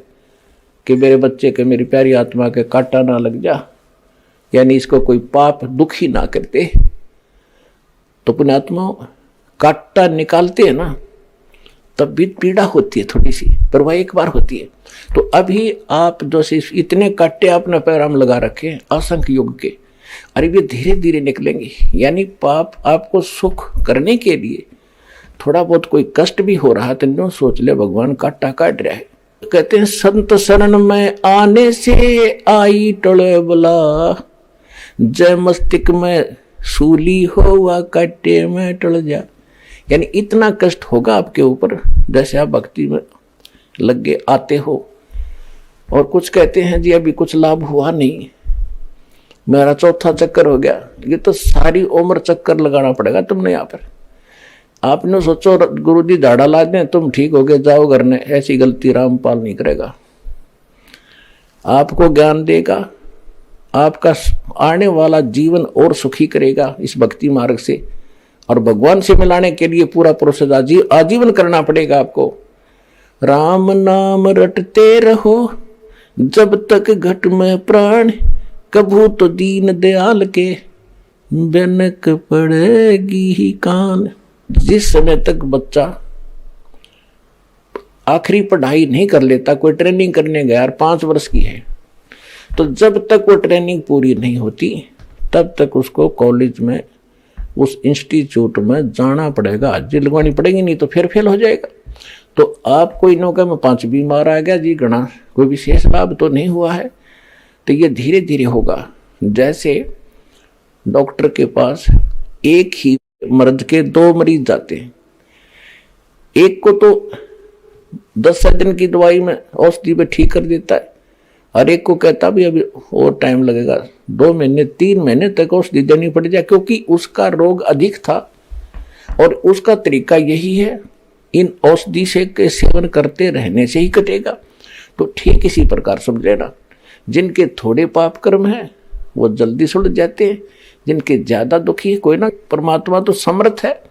कि मेरे बच्चे के, मेरी प्यारी आत्मा के काटा ना लग जा, यानी इसको कोई पाप दुखी ना करते। तो पुण्यात्मा काटा निकालते हैं ना, तब भी पीड़ा होती है थोड़ी सी, पर वह एक बार होती है। तो अभी आप जो इतने काटे आपने पैराम लगा रखे असंख्य युग के, अरे ये धीरे धीरे निकलेंगे। यानी पाप आपको सुख करने के लिए थोड़ा बहुत कोई कष्ट भी हो रहा है तो नो सोच ले भगवान काटा काट रहा है। कहते हैं संत शरण में आने से आई टले बला, जय मस्तिष्क में सूली हो वा काटे में टल जा। यानी इतना कष्ट होगा आपके ऊपर जैसे आप भक्ति में लगे आते हो। और कुछ कहते हैं जी अभी कुछ लाभ हुआ नहीं, मेरा चौथा चक्कर हो गया। ये तो सारी उम्र चक्कर लगाना पड़ेगा तुमने यहाँ पर। आपने सोचो गुरु जी झाड़ा ला दें तुम ठीक हो गए जाओ घर ने, ऐसी गलती रामपाल नहीं करेगा। आपको ज्ञान देगा, आपका आने वाला जीवन और सुखी करेगा इस भक्ति मार्ग से। और भगवान से मिलाने के लिए पूरा प्रोसेस आजीवन करना पड़ेगा आपको। राम नाम रटते रहो जब तक घट में प्राण, कभू तो दीन दयाल के बेनक पड़ेगी ही कान। जिस समय तक बच्चा आखिरी पढ़ाई नहीं कर लेता, कोई ट्रेनिंग करने गया 5 वर्ष की है, तो जब तक वो ट्रेनिंग पूरी नहीं होती तब तक उसको कॉलेज में उस इंस्टीट्यूट में जाना पड़ेगा, हाजिरी लगवानी पड़ेगी, नहीं तो फिर फेल हो जाएगा। तो आप कोई नौका में 5 बीमार आ गया जी, गणा कोई विशेष लाभ तो नहीं हुआ है। तो ये धीरे धीरे होगा। जैसे डॉक्टर के पास एक ही मर्ज के 2 मरीज जाते हैं, एक को तो 10 दिन की दवाई में औषधि में ठीक कर देता है, और एक को कहता भी अभी और टाइम लगेगा, 2 महीने 3 महीने तक औषधि देनी पड़ जाए, क्योंकि उसका रोग अधिक था और उसका तरीका यही है, इन औषधि से के सेवन करते रहने से ही कटेगा। तो ठीक इसी प्रकार समझ लेना, जिनके थोड़े पाप कर्म हैं वो जल्दी सुलझ जाते हैं, जिनके ज्यादा दुखी है कोई ना, परमात्मा तो समर्थ है,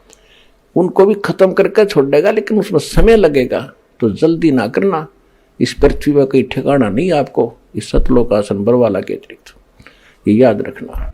उनको भी खत्म करके छोड़ देगा, लेकिन उसमें समय लगेगा। तो जल्दी ना करना, इस पृथ्वी में कोई ठिकाना नहीं आपको इस सतलोक आसन बरवाला के अतिरिक्त, ये याद रखना।